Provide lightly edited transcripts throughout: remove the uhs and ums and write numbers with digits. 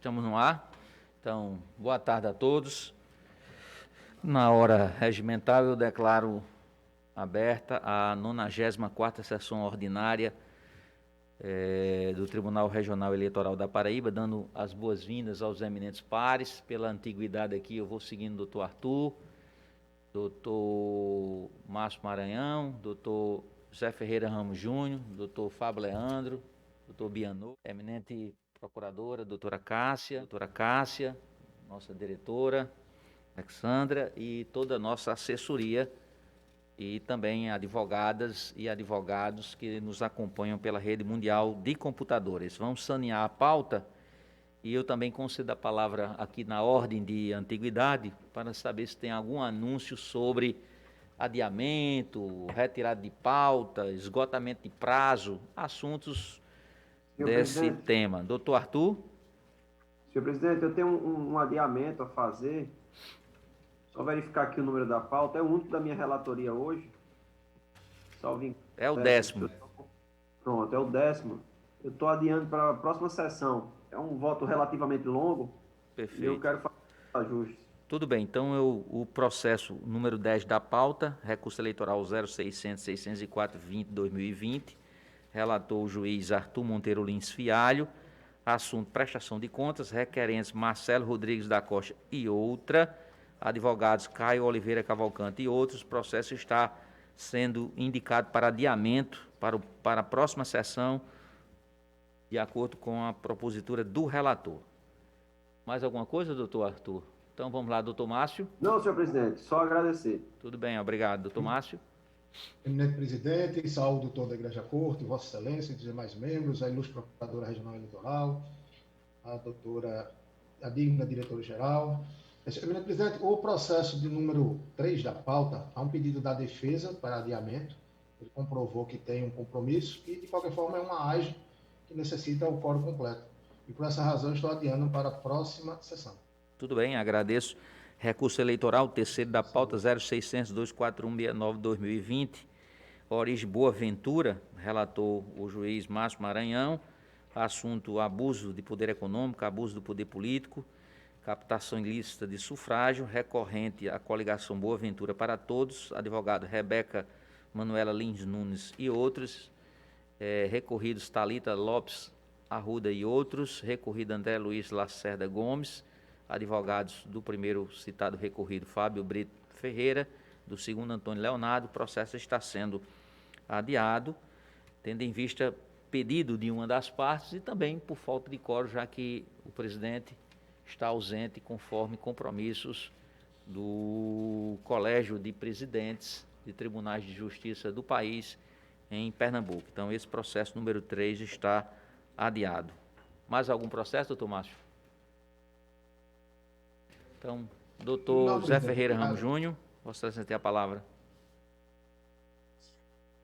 Estamos no ar. Então, boa tarde a todos. Na hora regimental, eu declaro aberta a 94ª sessão ordinária do Tribunal Regional Eleitoral da Paraíba, dando as boas-vindas aos eminentes pares. Pela antiguidade aqui, eu vou seguindo o doutor Arthur, doutor Márcio Maranhão, doutor José Ferreira Ramos Júnior, doutor Fábio Leandro, doutor Bianô, eminente procuradora, doutora Cássia, nossa diretora, Alexandra, e toda a nossa assessoria, e também advogadas e advogados que nos acompanham pela rede mundial de computadores. Vamos sanear a pauta, e eu também concedo a palavra aqui na ordem de antiguidade, para saber se tem algum anúncio sobre adiamento, retirada de pauta, esgotamento de prazo, assuntos Senhor desse presidente, tema. Doutor Arthur? senhor presidente, eu tenho um adiamento a fazer. Só verificar aqui o número da pauta. É o único da minha relatoria hoje. Salvo engano. É o 10º. Pronto, é o 10º. Eu estou adiando para a próxima sessão. É um voto relativamente longo. Perfeito. E eu quero fazer ajustes. Tudo bem, então o processo número 10 da pauta, recurso eleitoral 0600-604-20-2020, relator o juiz Arthur Monteiro Lins Fialho, assunto prestação de contas, requerentes Marcelo Rodrigues da Costa e outra, advogados Caio Oliveira Cavalcante e outros. O processo está sendo indicado para adiamento para a próxima sessão, de acordo com a propositura do relator. Mais alguma coisa, doutor Arthur? Então vamos lá, doutor Márcio. Não, senhor presidente, só agradecer. Tudo bem, obrigado. Doutor Márcio. Eminente presidente, saúdo toda a Igreja Corte, Vossa Excelência e os demais membros, a ilustre procuradora regional eleitoral, a doutora, a digna diretora-geral. Eminente presidente, o processo de número 3 da pauta, há um pedido da defesa para adiamento. Ele comprovou que tem um compromisso e, de qualquer forma, é uma AGE que necessita o quórum completo. E, por essa razão, estou adiando para a próxima sessão. Tudo bem, agradeço. Recurso eleitoral, terceiro da pauta, 0600-24169-2020, origem Boa Ventura, relator o juiz Márcio Maranhão, assunto abuso de poder econômico, abuso do poder político, captação ilícita de sufrágio, recorrente à coligação Boa Ventura para Todos, advogado Rebeca Manuela Lins Nunes e outros, recorridos Thalita Lopes Arruda e outros, recorrido André Luiz Lacerda Gomes, advogados do primeiro citado recorrido Fábio Brito Ferreira, do segundo Antônio Leonardo. O processo está sendo adiado, tendo em vista pedido de uma das partes e também por falta de quórum, já que o presidente está ausente conforme compromissos do Colégio de Presidentes de Tribunais de Justiça do país em Pernambuco. Então, esse processo número 3 está adiado. Mais algum processo, doutor Márcio? Então, doutor José Ferreira Ramos Júnior, Vossa Excelência tem a palavra.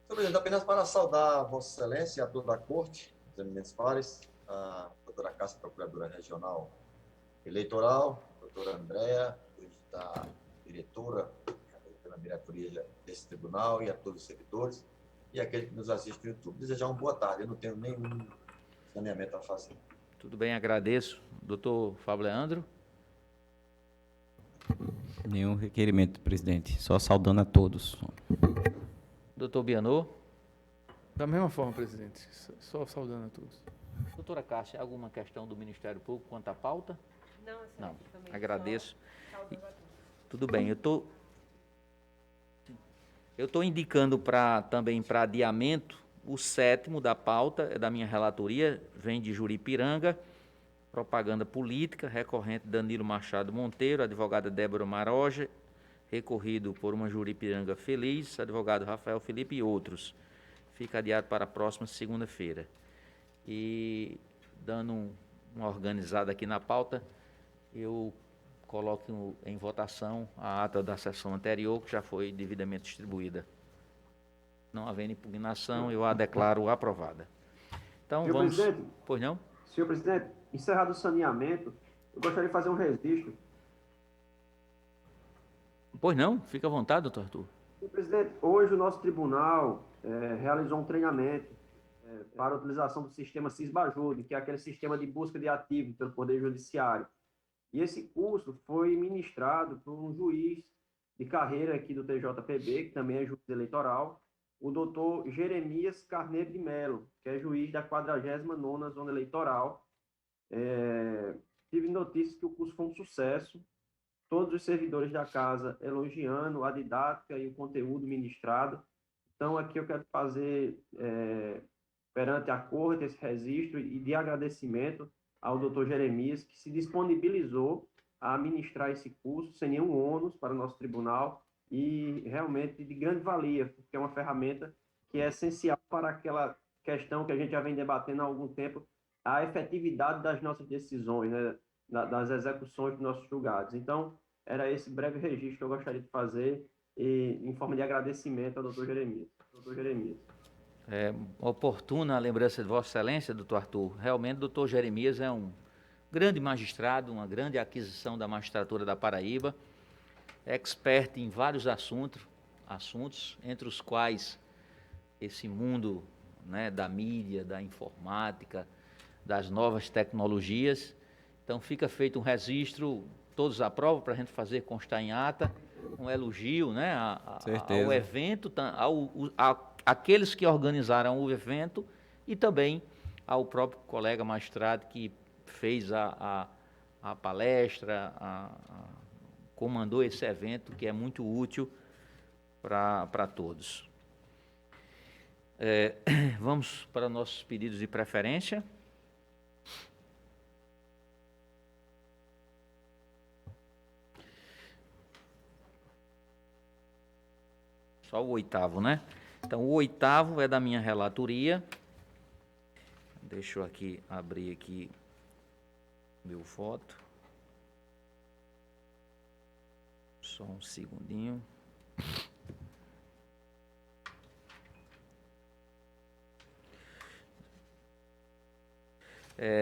Senhor presidente, apenas para saudar Vossa Excelência e a toda a Corte, os eminentes pares, a doutora Cássia, procuradora regional eleitoral, a doutora Andréa, da diretora, pela diretoria desse tribunal, e a todos os servidores, e aqueles que nos assistem no YouTube. Desejar uma boa tarde, eu não tenho nenhum saneamento a fazer. Tudo bem, agradeço. Doutor Fábio Leandro. Nenhum requerimento, presidente. Só saudando a todos. Doutor Bianô. Da mesma forma, presidente. Só saudando a todos. Doutora Cássia, alguma questão do Ministério Público quanto à pauta? Não, excelente. Não. Também Agradeço. Tudo bem, eu estou indicando também para adiamento o 7º da pauta, é da minha relatoria, vem de Juripiranga, propaganda política, recorrente Danilo Machado Monteiro, advogada Débora Maroja, recorrido por uma Juripiranga feliz, advogado Rafael Felipe e outros. Fica adiado para a próxima segunda-feira. E, dando uma organizada aqui na pauta, eu coloco em votação a ata da sessão anterior, que já foi devidamente distribuída. Não havendo impugnação, eu a declaro aprovada. Então, Senhor vamos... presidente, Pois não? senhor presidente, encerrado o saneamento, eu gostaria de fazer um registro. Pois não? Fica à vontade, doutor Arthur. Senhor presidente, hoje o nosso tribunal realizou um treinamento para a utilização do sistema Cisbajude, que é aquele sistema de busca de ativos pelo Poder Judiciário. E esse curso foi ministrado por um juiz de carreira aqui do TJPB, que também é juiz eleitoral, o doutor Jeremias Carneiro de Melo, que é juiz da 49ª Zona Eleitoral. Tive notícias que o curso foi um sucesso, todos os servidores da casa elogiando a didática e o conteúdo ministrado. Então, aqui eu quero fazer, perante a corte, esse registro e de agradecimento ao doutor Jeremias, que se disponibilizou a ministrar esse curso sem nenhum ônus para o nosso tribunal e realmente de grande valia, porque é uma ferramenta que é essencial para aquela questão que a gente já vem debatendo há algum tempo, a efetividade das nossas decisões, né, das execuções dos nossos julgados. Então, era esse breve registro que eu gostaria de fazer em forma de agradecimento ao doutor Jeremias. Oportuna a lembrança de Vossa Excelência, doutor Arthur. Realmente, o doutor Jeremias é um grande magistrado, uma grande aquisição da magistratura da Paraíba, expert em vários assuntos, entre os quais esse mundo, né, da mídia, da informática, das novas tecnologias. Então, fica feito um registro, todos aprovam, para a gente fazer constar em ata, um elogio, né, ao evento, aqueles que organizaram o evento e também ao próprio colega magistrado que fez a palestra, comandou esse evento, que é muito útil para todos. Vamos para nossos pedidos de preferência. Só o 8º, né? Então, o 8º é da minha relatoria. Deixa eu aqui abrir aqui meu voto. Só um segundinho.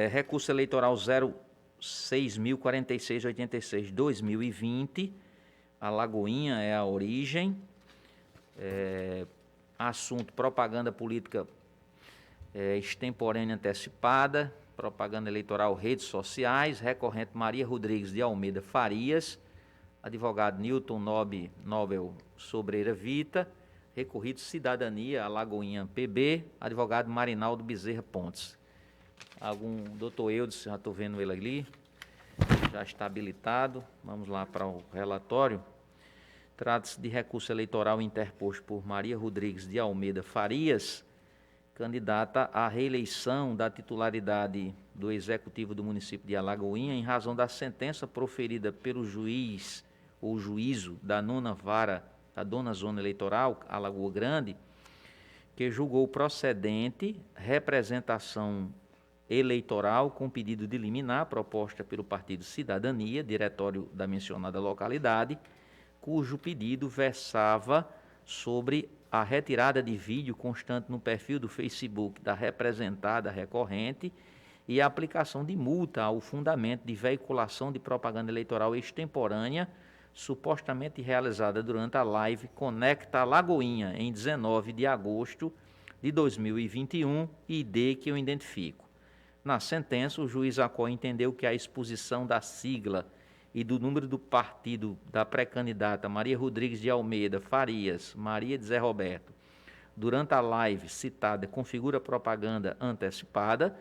Recurso eleitoral 06.046.86/2020. Alagoinha é a origem. Assunto: propaganda política extemporânea antecipada, propaganda eleitoral, redes sociais. Recorrente: Maria Rodrigues de Almeida Farias. Advogado: Newton Nobel Sobreira Vita. Recorrido: Cidadania, Alagoinha PB. Advogado: Marinaldo Bezerra Pontes. Doutor Eudes, já estou vendo ele ali, já está habilitado. Vamos lá para o relatório. Trata-se de recurso eleitoral interposto por Maria Rodrigues de Almeida Farias, candidata à reeleição da titularidade do Executivo do município de Alagoinha, em razão da sentença proferida pelo juiz ou juízo da 9ª Vara da 9ª Zona Eleitoral, Alagoa Grande, que julgou procedente representação eleitoral com pedido de liminar proposta pelo Partido Cidadania, diretório da mencionada localidade, cujo pedido versava sobre a retirada de vídeo constante no perfil do Facebook da representada recorrente e a aplicação de multa ao fundamento de veiculação de propaganda eleitoral extemporânea, supostamente realizada durante a live Conecta Alagoinha, em 19 de agosto de 2021, ID que eu identifico. Na sentença, o juiz Acó entendeu que a exposição da sigla e do número do partido da pré-candidata Maria Rodrigues de Almeida Farias, Maria de Zé Roberto, durante a live citada, configura propaganda antecipada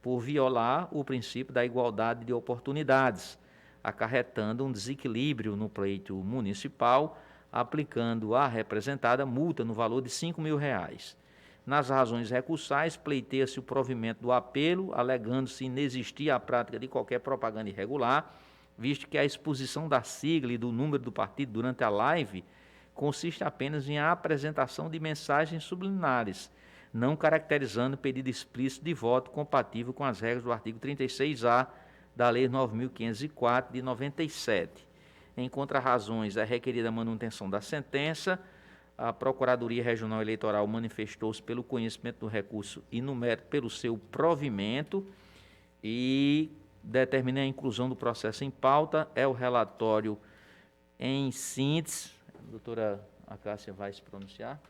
por violar o princípio da igualdade de oportunidades, acarretando um desequilíbrio no pleito municipal, aplicando à representada multa no valor de R$ 5.000. Nas razões recursais, pleiteia-se o provimento do apelo, alegando-se inexistir a prática de qualquer propaganda irregular, visto que a exposição da sigla e do número do partido durante a live consiste apenas em a apresentação de mensagens subliminares, não caracterizando pedido explícito de voto compatível com as regras do artigo 36A da Lei 9.504 de 97. Em contrarrazões, é requerida a manutenção da sentença. A Procuradoria Regional Eleitoral manifestou-se pelo conhecimento do recurso e no mérito pelo seu provimento e determina a inclusão do processo em pauta. É o relatório em síntese. A doutora Acácia vai se pronunciar?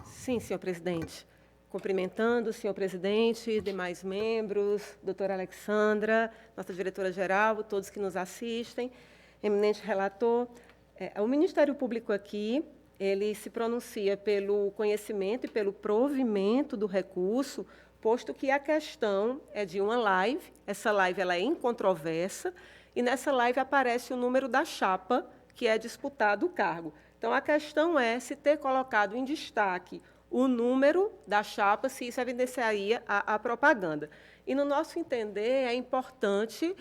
Sim, senhor presidente. cumprimentando o senhor presidente, demais membros, doutora Alexandra, nossa diretora-geral, todos que nos assistem, eminente relator. O Ministério Público aqui, ele se pronuncia pelo conhecimento e pelo provimento do recurso, posto que a questão é de uma live, essa live ela é incontroversa, e nessa live aparece o número da chapa que é disputado o cargo. Então, a questão é se ter colocado em destaque o número da chapa, se isso evidenciaria a propaganda. E, no nosso entender, é importante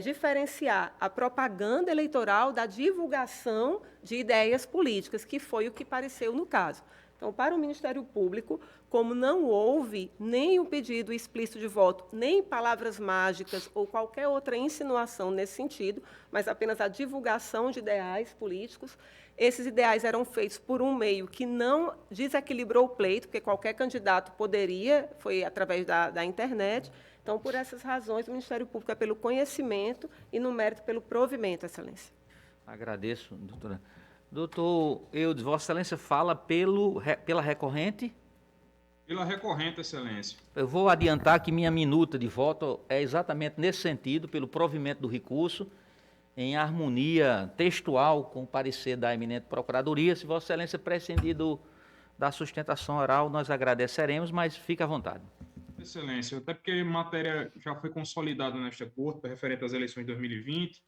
diferenciar a propaganda eleitoral da divulgação de ideias políticas, que foi o que pareceu no caso. Então, para o Ministério Público, como não houve nem o pedido explícito de voto, nem palavras mágicas ou qualquer outra insinuação nesse sentido, mas apenas a divulgação de ideais políticos, esses ideais eram feitos por um meio que não desequilibrou o pleito, porque qualquer candidato poderia, foi através da internet. Então, por essas razões, o Ministério Público é pelo conhecimento e, no mérito, pelo provimento, Excelência. Agradeço, doutora. Doutor Eudes, Vossa Excelência fala pela recorrente? Pela recorrente, Excelência. Eu vou adiantar que minha minuta de voto é exatamente nesse sentido, pelo provimento do recurso, em harmonia textual com o parecer da eminente Procuradoria. Se Vossa Excelência prescindir da sustentação oral, nós agradeceremos, mas fique à vontade. Excelência, até porque a matéria já foi consolidada nesta Corte, referente às eleições de 2020,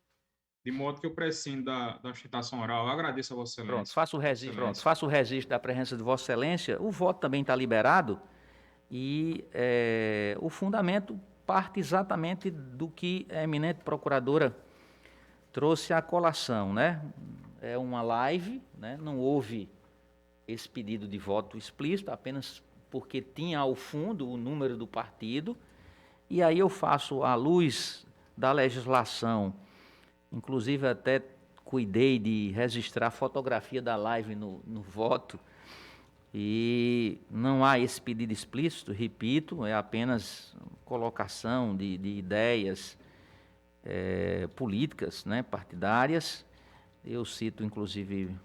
de modo que eu prescindo da sustentação oral. Eu agradeço a Vossa Excelência. Pronto, faço o registro da presença de Vossa Excelência. O voto também está liberado e o fundamento parte exatamente do que a eminente Procuradora trouxe à colação, né? É uma live, né? Não houve esse pedido de voto explícito, apenas porque tinha ao fundo o número do partido, e aí eu faço à luz da legislação, inclusive até cuidei de registrar a fotografia da live no voto, e não há esse pedido explícito, repito, é apenas colocação de ideias políticas, né, partidárias. Eu cito, inclusive,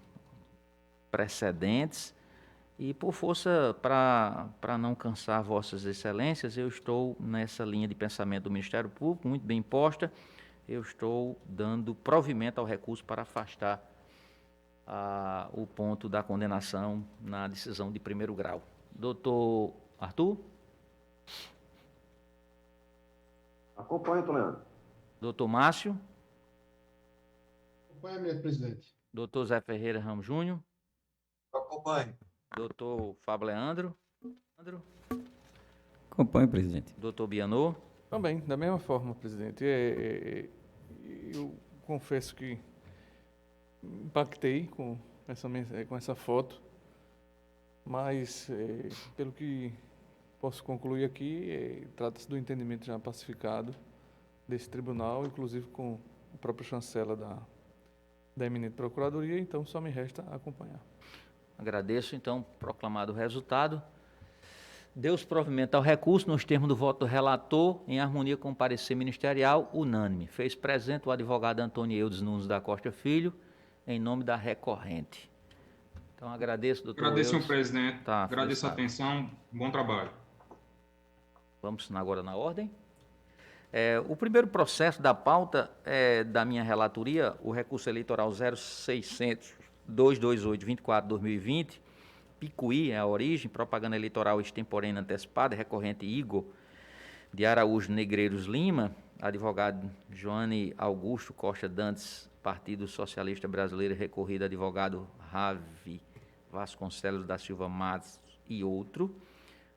precedentes, e por força, para não cansar Vossas Excelências, eu estou nessa linha de pensamento do Ministério Público, muito bem posta, eu estou dando provimento ao recurso para afastar o ponto da condenação na decisão de primeiro grau. Doutor Arthur? Acompanho, Toledo. Doutor Márcio? Acompanha, eminente presidente. Doutor Zé Ferreira Ramos Júnior? Acompanhe. Doutor Fábio Leandro? Acompanho, presidente. Doutor Bianor? Também, da mesma forma, presidente. Eu confesso que impactei com essa foto, mas, pelo que posso concluir aqui, trata-se do entendimento já pacificado desse tribunal, inclusive com a própria chancela da eminente Procuradoria, então só me resta acompanhar. Agradeço, então, proclamado o resultado. Deu-se provimento ao recurso nos termos do voto do relator, em harmonia com o parecer ministerial, unânime. Fez presente o advogado Antônio Eudes Nunes da Costa Filho, em nome da recorrente. Então, agradeço, doutor Agradeço, Eudes. senhor presidente. Tá, agradeço a atenção. Bom trabalho. Vamos agora na ordem. O primeiro processo da pauta da minha relatoria, o recurso eleitoral 0600-228-24-2020, Picuí é a origem, propaganda eleitoral extemporânea antecipada, recorrente Igor de Araújo Negreiros Lima, advogado Joane Augusto Costa Dantes, Partido Socialista Brasileiro, recorrido advogado Ravi Vasconcelos da Silva Matos e outro,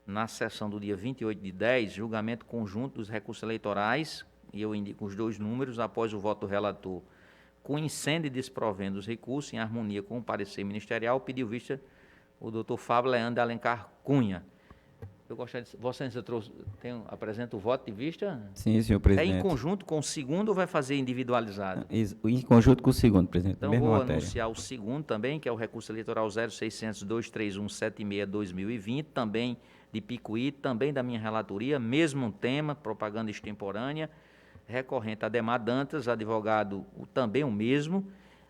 na sessão do dia 28 de 10, julgamento conjunto dos recursos eleitorais, e eu indico os dois números, após o voto do relator, conhecendo e desprovendo os recursos, em harmonia com o parecer ministerial, pediu vista o doutor Fábio Leandro de Alencar Cunha. Eu gostaria de... Vossa Excelência apresenta o voto de vista? Sim, senhor presidente. É em conjunto com o segundo ou vai fazer individualizado? Em conjunto com o segundo, presidente. Então, vou anunciar o segundo também, que é o recurso eleitoral 0600-231-76-2020, também de Picuí, também da minha relatoria, mesmo tema, propaganda extemporânea, recorrente Ademar Dantas, advogado também o mesmo,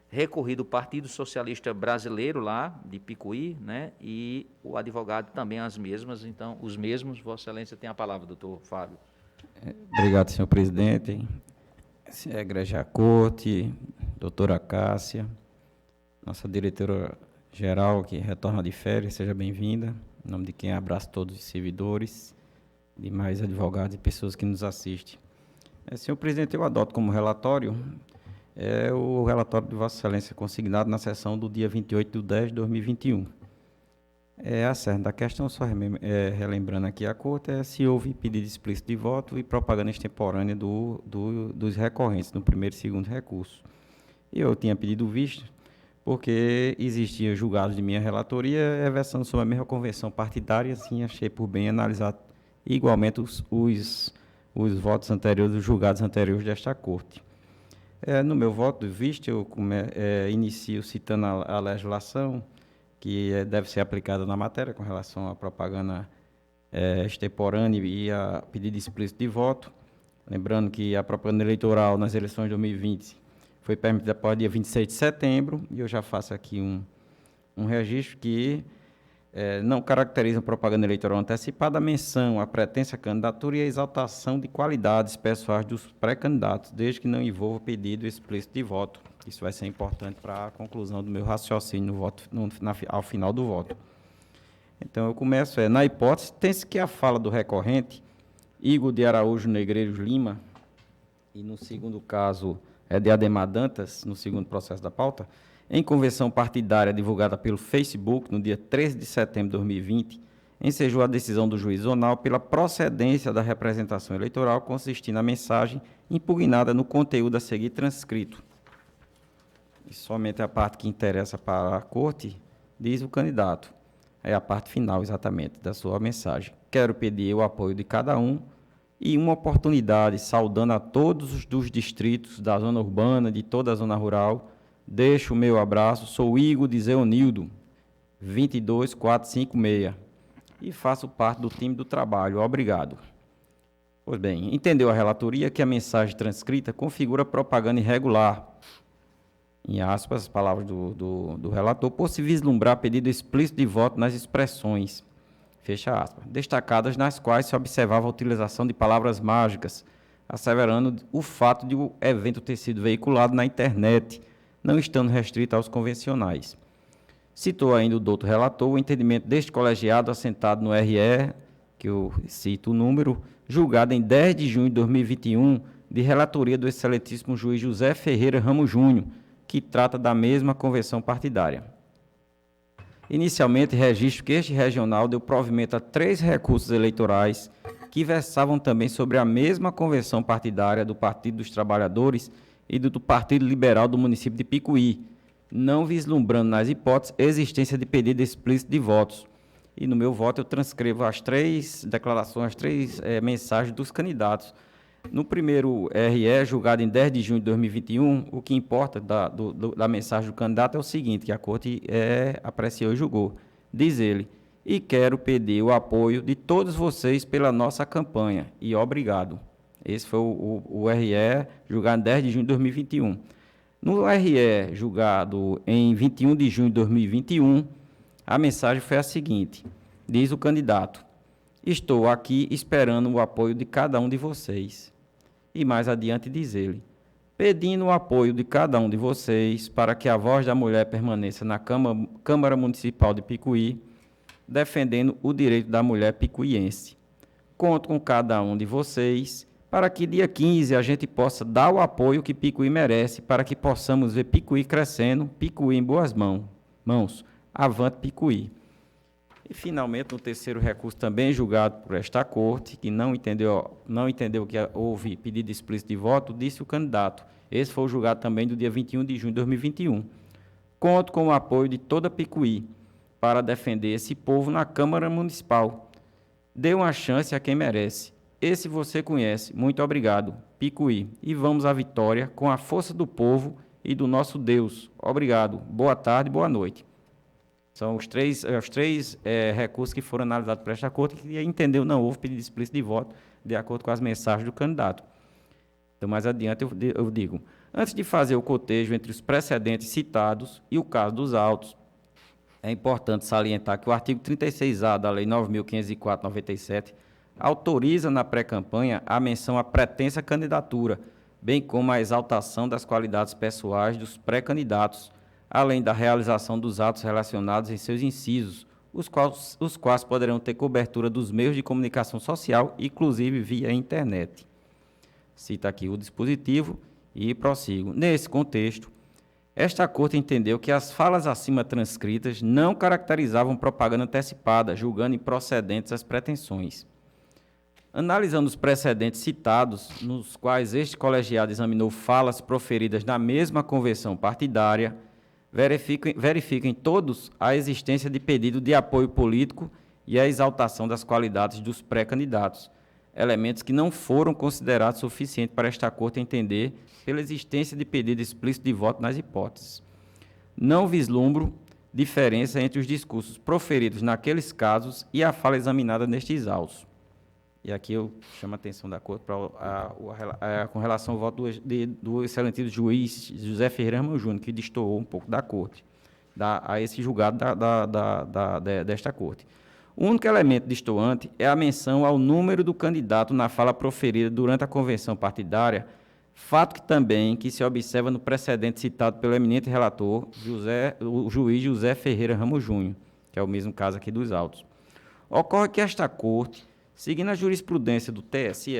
recorrido o Partido Socialista Brasileiro lá, de Picuí, né? E o advogado também as mesmas. Então, os mesmos. Vossa Excelência tem a palavra, doutor Fábio. Obrigado, senhor presidente. Egregia Corte, doutora Cássia, nossa diretora-geral, que retorna de férias, seja bem-vinda. Em nome de quem abraço todos os servidores, demais advogados e pessoas que nos assistem. Senhor presidente, eu adoto como relatório o relatório de Vossa Excelência consignado na sessão do dia 28/10/2021. A cerne da questão, só relembrando aqui a Corte, se houve pedido explícito de voto e propaganda extemporânea dos recorrentes, no primeiro e segundo recurso. Eu tinha pedido visto, porque existia julgados de minha relatoria, versando sobre a mesma convenção partidária, assim achei por bem analisar igualmente os votos anteriores, os julgados anteriores desta Corte. No meu voto de vista, eu inicio citando a legislação que deve ser aplicada na matéria com relação à propaganda extemporânea e a pedido explícito de voto. Lembrando que a propaganda eleitoral nas eleições de 2020 foi permitida após dia 26 de setembro, e eu já faço aqui um registro que não caracteriza a propaganda eleitoral antecipada a menção, a pretensa candidatura e a exaltação de qualidades pessoais dos pré-candidatos, desde que não envolva pedido explícito de voto. Isso vai ser importante para a conclusão do meu raciocínio no voto, ao final do voto. Então, eu começo, na hipótese, tem-se que a fala do recorrente, Igor de Araújo Negreiros Lima, e no segundo caso de Ademar Dantas, no segundo processo da pauta, em convenção partidária divulgada pelo Facebook no dia 13 de setembro de 2020, ensejou a decisão do juiz zonal pela procedência da representação eleitoral, consistindo na mensagem impugnada no conteúdo a seguir transcrito. E somente a parte que interessa para a Corte, diz o candidato. É a parte final, exatamente, da sua mensagem. Quero pedir o apoio de cada um e uma oportunidade, saudando a todos os dos distritos da zona urbana, de toda a zona rural. Deixo o meu abraço, sou Igor de Zeonildo, 22456, e faço parte do time do trabalho. Obrigado. Pois bem, entendeu a relatoria que a mensagem transcrita configura propaganda irregular, em aspas, as palavras do relator, por se vislumbrar pedido explícito de voto nas expressões, fecha aspas, destacadas nas quais se observava a utilização de palavras mágicas, asseverando o fato de o evento ter sido veiculado na internet, não estando restrito aos convencionais. Citou ainda o doutor relator o entendimento deste colegiado assentado no RE, que eu cito o número, julgado em 10 de junho de 2021, de relatoria do excelentíssimo juiz José Ferreira Ramos Júnior, que trata da mesma convenção partidária. Inicialmente, registro que este regional deu provimento a 3 recursos eleitorais que versavam também sobre a mesma convenção partidária do Partido dos Trabalhadores e do Partido Liberal do município de Picuí, não vislumbrando nas hipóteses existência de pedido explícito de votos. E no meu voto eu transcrevo as 3 declarações, as 3 mensagens dos candidatos. No primeiro RE, julgado em 10 de junho de 2021, o que importa da mensagem do candidato é o seguinte, que a Corte apreciou e julgou. Diz ele, e quero pedir o apoio de todos vocês pela nossa campanha, e obrigado. Esse foi o RE julgado em 10 de junho de 2021. No RE julgado em 21 de junho de 2021, a mensagem foi a seguinte, diz o candidato, estou aqui esperando o apoio de cada um de vocês. E mais adiante diz ele, pedindo o apoio de cada um de vocês para que a voz da mulher permaneça na Câmara Municipal de Picuí, defendendo o direito da mulher picuiense. Conto com cada um de vocês para que dia 15 a gente possa dar o apoio que Picuí merece, para que possamos ver Picuí crescendo, Picuí em boas mãos. Avante Picuí. E, finalmente, no terceiro recurso, também julgado por esta Corte, que não entendeu que houve pedido explícito de voto, disse o candidato. Esse foi o julgado também do dia 21 de junho de 2021. Conto com o apoio de toda Picuí para defender esse povo na Câmara Municipal. Dê uma chance a quem merece. Esse você conhece. Muito obrigado, Picuí. E vamos à vitória com a força do povo e do nosso Deus. Obrigado. Boa tarde, boa noite. São os três recursos que foram analisados por esta Corte, que entendeu não houve pedido explícito de voto, de acordo com as mensagens do candidato. Então, mais adiante eu digo, antes de fazer o cotejo entre os precedentes citados e o caso dos autos, é importante salientar que o artigo 36A da Lei 9.504/97 autoriza na pré-campanha a menção à pretensa candidatura, bem como a exaltação das qualidades pessoais dos pré-candidatos, além da realização dos atos relacionados em seus incisos, os quais poderão ter cobertura dos meios de comunicação social, inclusive via internet. Cita aqui o dispositivo e prossigo. Nesse contexto, esta Corte entendeu que as falas acima transcritas não caracterizavam propaganda antecipada, julgando improcedentes as pretensões. Analisando os precedentes citados, nos quais este colegiado examinou falas proferidas na mesma convenção partidária, verifiquem todos a existência de pedido de apoio político e a exaltação das qualidades dos pré-candidatos, elementos que não foram considerados suficientes para esta Corte entender pela existência de pedido explícito de voto nas hipóteses. Não vislumbro diferença entre os discursos proferidos naqueles casos e a fala examinada nestes autos. E aqui eu chamo a atenção da Corte com relação ao voto do excelentíssimo juiz José Ferreira Ramos Júnior, que destoou um pouco da Corte, a esse julgado desta Corte. O único elemento destoante é a menção ao número do candidato na fala proferida durante a convenção partidária, fato que também se observa no precedente citado pelo eminente relator, o juiz José Ferreira Ramos Júnior, que é o mesmo caso aqui dos autos. Ocorre que esta Corte, seguindo a jurisprudência do TSE,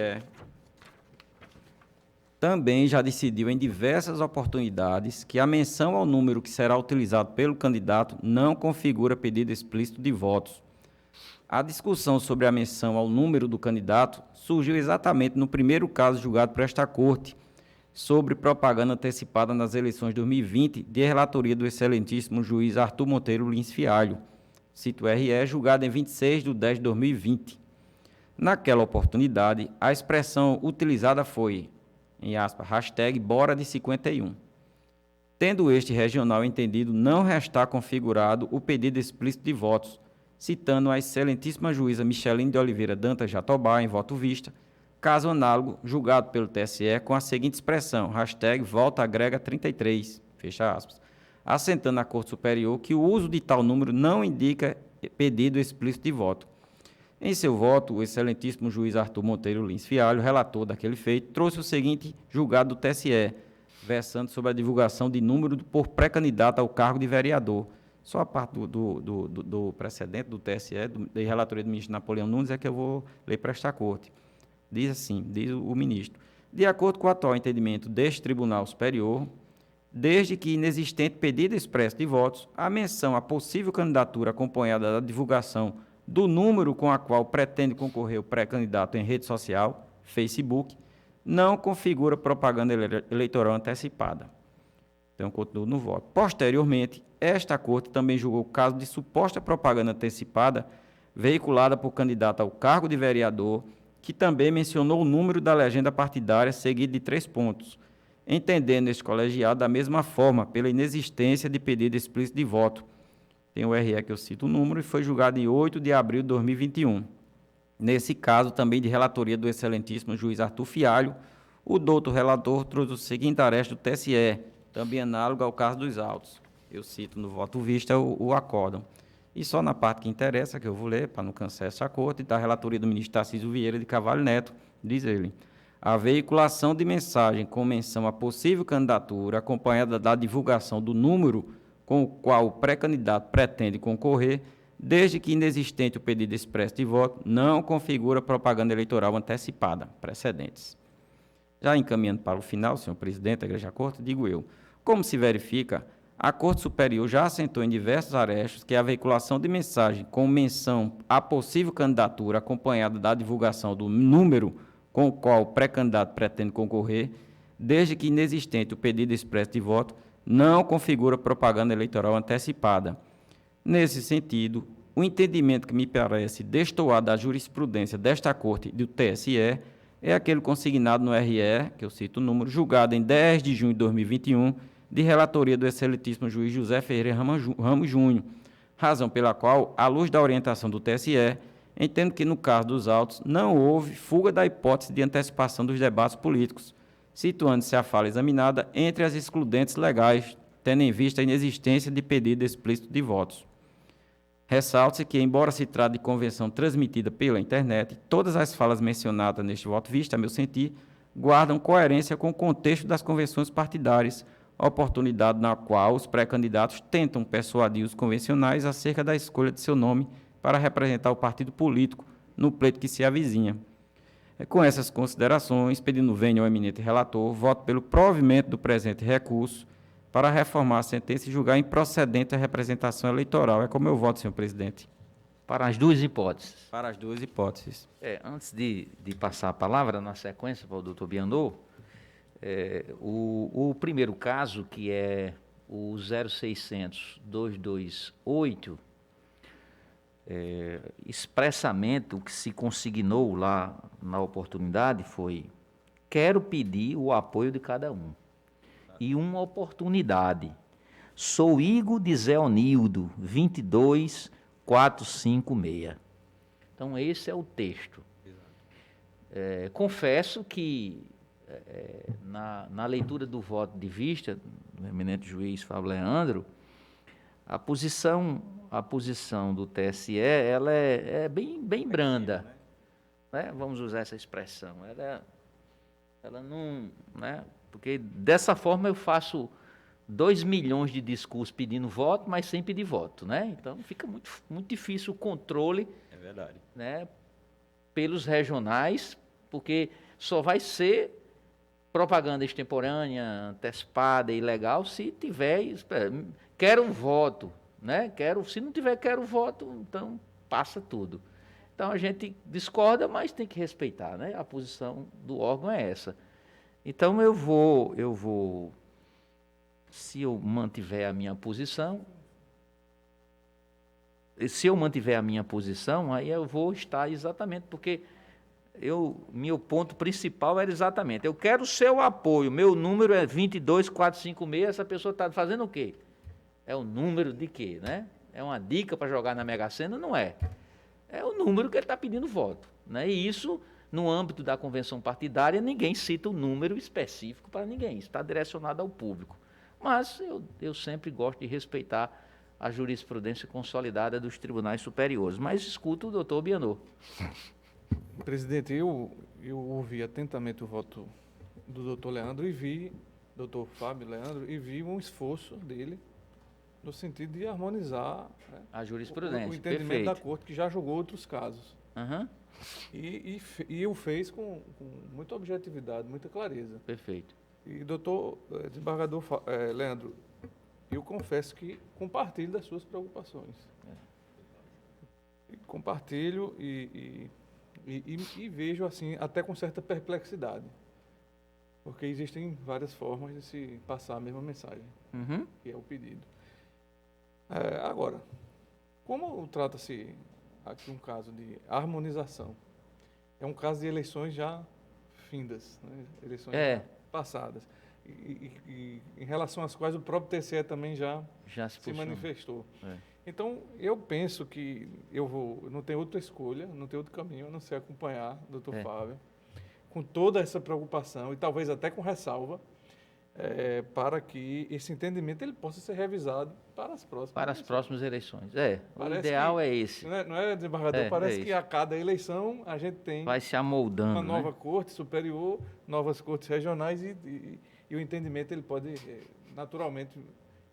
também já decidiu em diversas oportunidades que a menção ao número que será utilizado pelo candidato não configura pedido explícito de votos. A discussão sobre a menção ao número do candidato surgiu exatamente no primeiro caso julgado por esta Corte, sobre propaganda antecipada nas eleições de 2020, de relatoria do excelentíssimo juiz Arthur Monteiro Lins Fialho, cito RE, julgado em 26/10/2020. Naquela oportunidade, a expressão utilizada foi, em aspas, #bora de 51. Tendo este regional entendido não restar configurado o pedido explícito de votos, citando a excelentíssima juíza Micheline de Oliveira Dantas Jatobá, em voto vista, caso análogo, julgado pelo TSE com a seguinte expressão, #volta agrega 33, fecha aspas, assentando na Corte Superior que o uso de tal número não indica pedido explícito de voto. Em seu voto, o excelentíssimo juiz Arthur Monteiro Lins Fialho, relator daquele feito, trouxe o seguinte julgado do TSE, versando sobre a divulgação de número por pré-candidato ao cargo de vereador. Só a parte do precedente do TSE, da relatoria do ministro Napoleão Nunes, é que eu vou ler para esta Corte. Diz assim, diz o ministro, de acordo com o atual entendimento deste Tribunal Superior, desde que inexistente pedido expresso de votos, a menção à possível candidatura acompanhada da divulgação do número com a qual pretende concorrer o pré-candidato em rede social, Facebook, não configura propaganda eleitoral antecipada. Então, continuo no voto. Posteriormente, esta Corte também julgou o caso de suposta propaganda antecipada veiculada por candidato ao cargo de vereador, que também mencionou o número da legenda partidária seguido de 3 pontos, entendendo este colegiado da mesma forma pela inexistência de pedido explícito de voto. Tem o RE que eu cito o número, e foi julgado em 8 de abril de 2021. Nesse caso, também de relatoria do excelentíssimo juiz Arthur Fialho, o doutor relator trouxe o seguinte areste do TSE, também análogo ao caso dos autos. Eu cito no voto vista o acórdão. E só na parte que interessa, que eu vou ler, para não cansar essa Corte, da relatoria do ministro Tarcísio Vieira de Carvalho Neto, diz ele, a veiculação de mensagem com menção à possível candidatura, acompanhada da divulgação do número com o qual o pré-candidato pretende concorrer, desde que inexistente o pedido expresso de voto, não configura propaganda eleitoral antecipada. Precedentes. Já encaminhando para o final, senhor presidente da Igreja Corte, digo eu, como se verifica, a Corte Superior já assentou em diversos arestos que a veiculação de mensagem com menção à possível candidatura acompanhada da divulgação do número com o qual o pré-candidato pretende concorrer, desde que inexistente o pedido expresso de voto, não configura propaganda eleitoral antecipada. Nesse sentido, o entendimento que me parece destoar da jurisprudência desta Corte e do TSE é aquele consignado no RE, que eu cito o número, julgado em 10 de junho de 2021, de relatoria do excelentíssimo juiz José Ferreira Ramos Júnior, razão pela qual, à luz da orientação do TSE, entendo que, no caso dos autos, não houve fuga da hipótese de antecipação dos debates políticos, situando-se a fala examinada entre as excludentes legais, tendo em vista a inexistência de pedido explícito de votos. Ressalta-se que, embora se trate de convenção transmitida pela internet, todas as falas mencionadas neste voto visto, a meu sentir, guardam coerência com o contexto das convenções partidárias, oportunidade na qual os pré-candidatos tentam persuadir os convencionais acerca da escolha de seu nome para representar o partido político no pleito que se avizinha. Com essas considerações, pedindo vênia ao eminente relator, voto pelo provimento do presente recurso para reformar a sentença e julgar improcedente a representação eleitoral. É como eu voto, senhor presidente. Para as duas hipóteses. Para as duas hipóteses. Antes de passar a palavra, na sequência, para o doutor Bianor, o primeiro caso, que é o 0600-228, expressamente o que se consignou lá na oportunidade foi: quero pedir o apoio de cada um. E uma oportunidade. Sou Igor de Zé Onildo, 22456. Então, esse é o texto. Confesso que, na leitura do voto de vista do eminente juiz Fábio Leandro, a posição do TSE ela é bem branda, né? Vamos usar essa expressão. Ela não, né? Porque dessa forma eu faço 2 milhões de discursos pedindo voto, mas sem pedir voto, né? Então fica muito difícil o controle, É verdade, né, pelos regionais, porque só vai ser propaganda extemporânea, antecipada e ilegal se tiver, quero um voto, né? Se não tiver quero voto, então passa tudo. Então a gente discorda, mas tem que respeitar, né? A posição do órgão é essa. Então eu vou, se eu mantiver a minha posição, aí eu vou estar exatamente, porque meu ponto principal era exatamente, eu quero o seu apoio, meu número é 22456, essa pessoa está fazendo o quê? É o número de quê, né? É uma dica para jogar na Mega Sena? Não é. É o número que ele está pedindo voto, né? E isso, no âmbito da convenção partidária, ninguém cita um número específico para ninguém, isso está direcionado ao público. Mas eu sempre gosto de respeitar a jurisprudência consolidada dos tribunais superiores. Mas escuto o doutor Bianor. Presidente, eu ouvi atentamente o voto do doutor Leandro e vi, doutor Fábio Leandro, e vi um esforço dele no sentido de harmonizar, né, a jurisprudência, o entendimento perfeito, da Corte, que já julgou outros casos. Uhum. E o fez com muita objetividade, muita clareza. Perfeito. E, doutor desembargador Leandro, eu confesso que compartilho das suas preocupações. Compartilho e vejo assim, até com certa perplexidade. Porque existem várias formas de se passar a mesma mensagem, Uhum. que é o pedido. Agora, como trata-se aqui um caso de harmonização, é um caso de eleições já findas, né? Eleições já passadas, e em relação às quais o próprio TSE também já se manifestou. Então, eu penso que eu não tenho outra escolha, não tenho outro caminho, a não ser acompanhar o doutor Fábio, com toda essa preocupação, e talvez até com ressalva, para que esse entendimento ele possa ser revisado para as próximas eleições. O ideal é esse. Não é, desembargador? Parece que a cada eleição a gente tem vai se amoldando, uma nova corte superior, novas cortes regionais e o entendimento ele pode naturalmente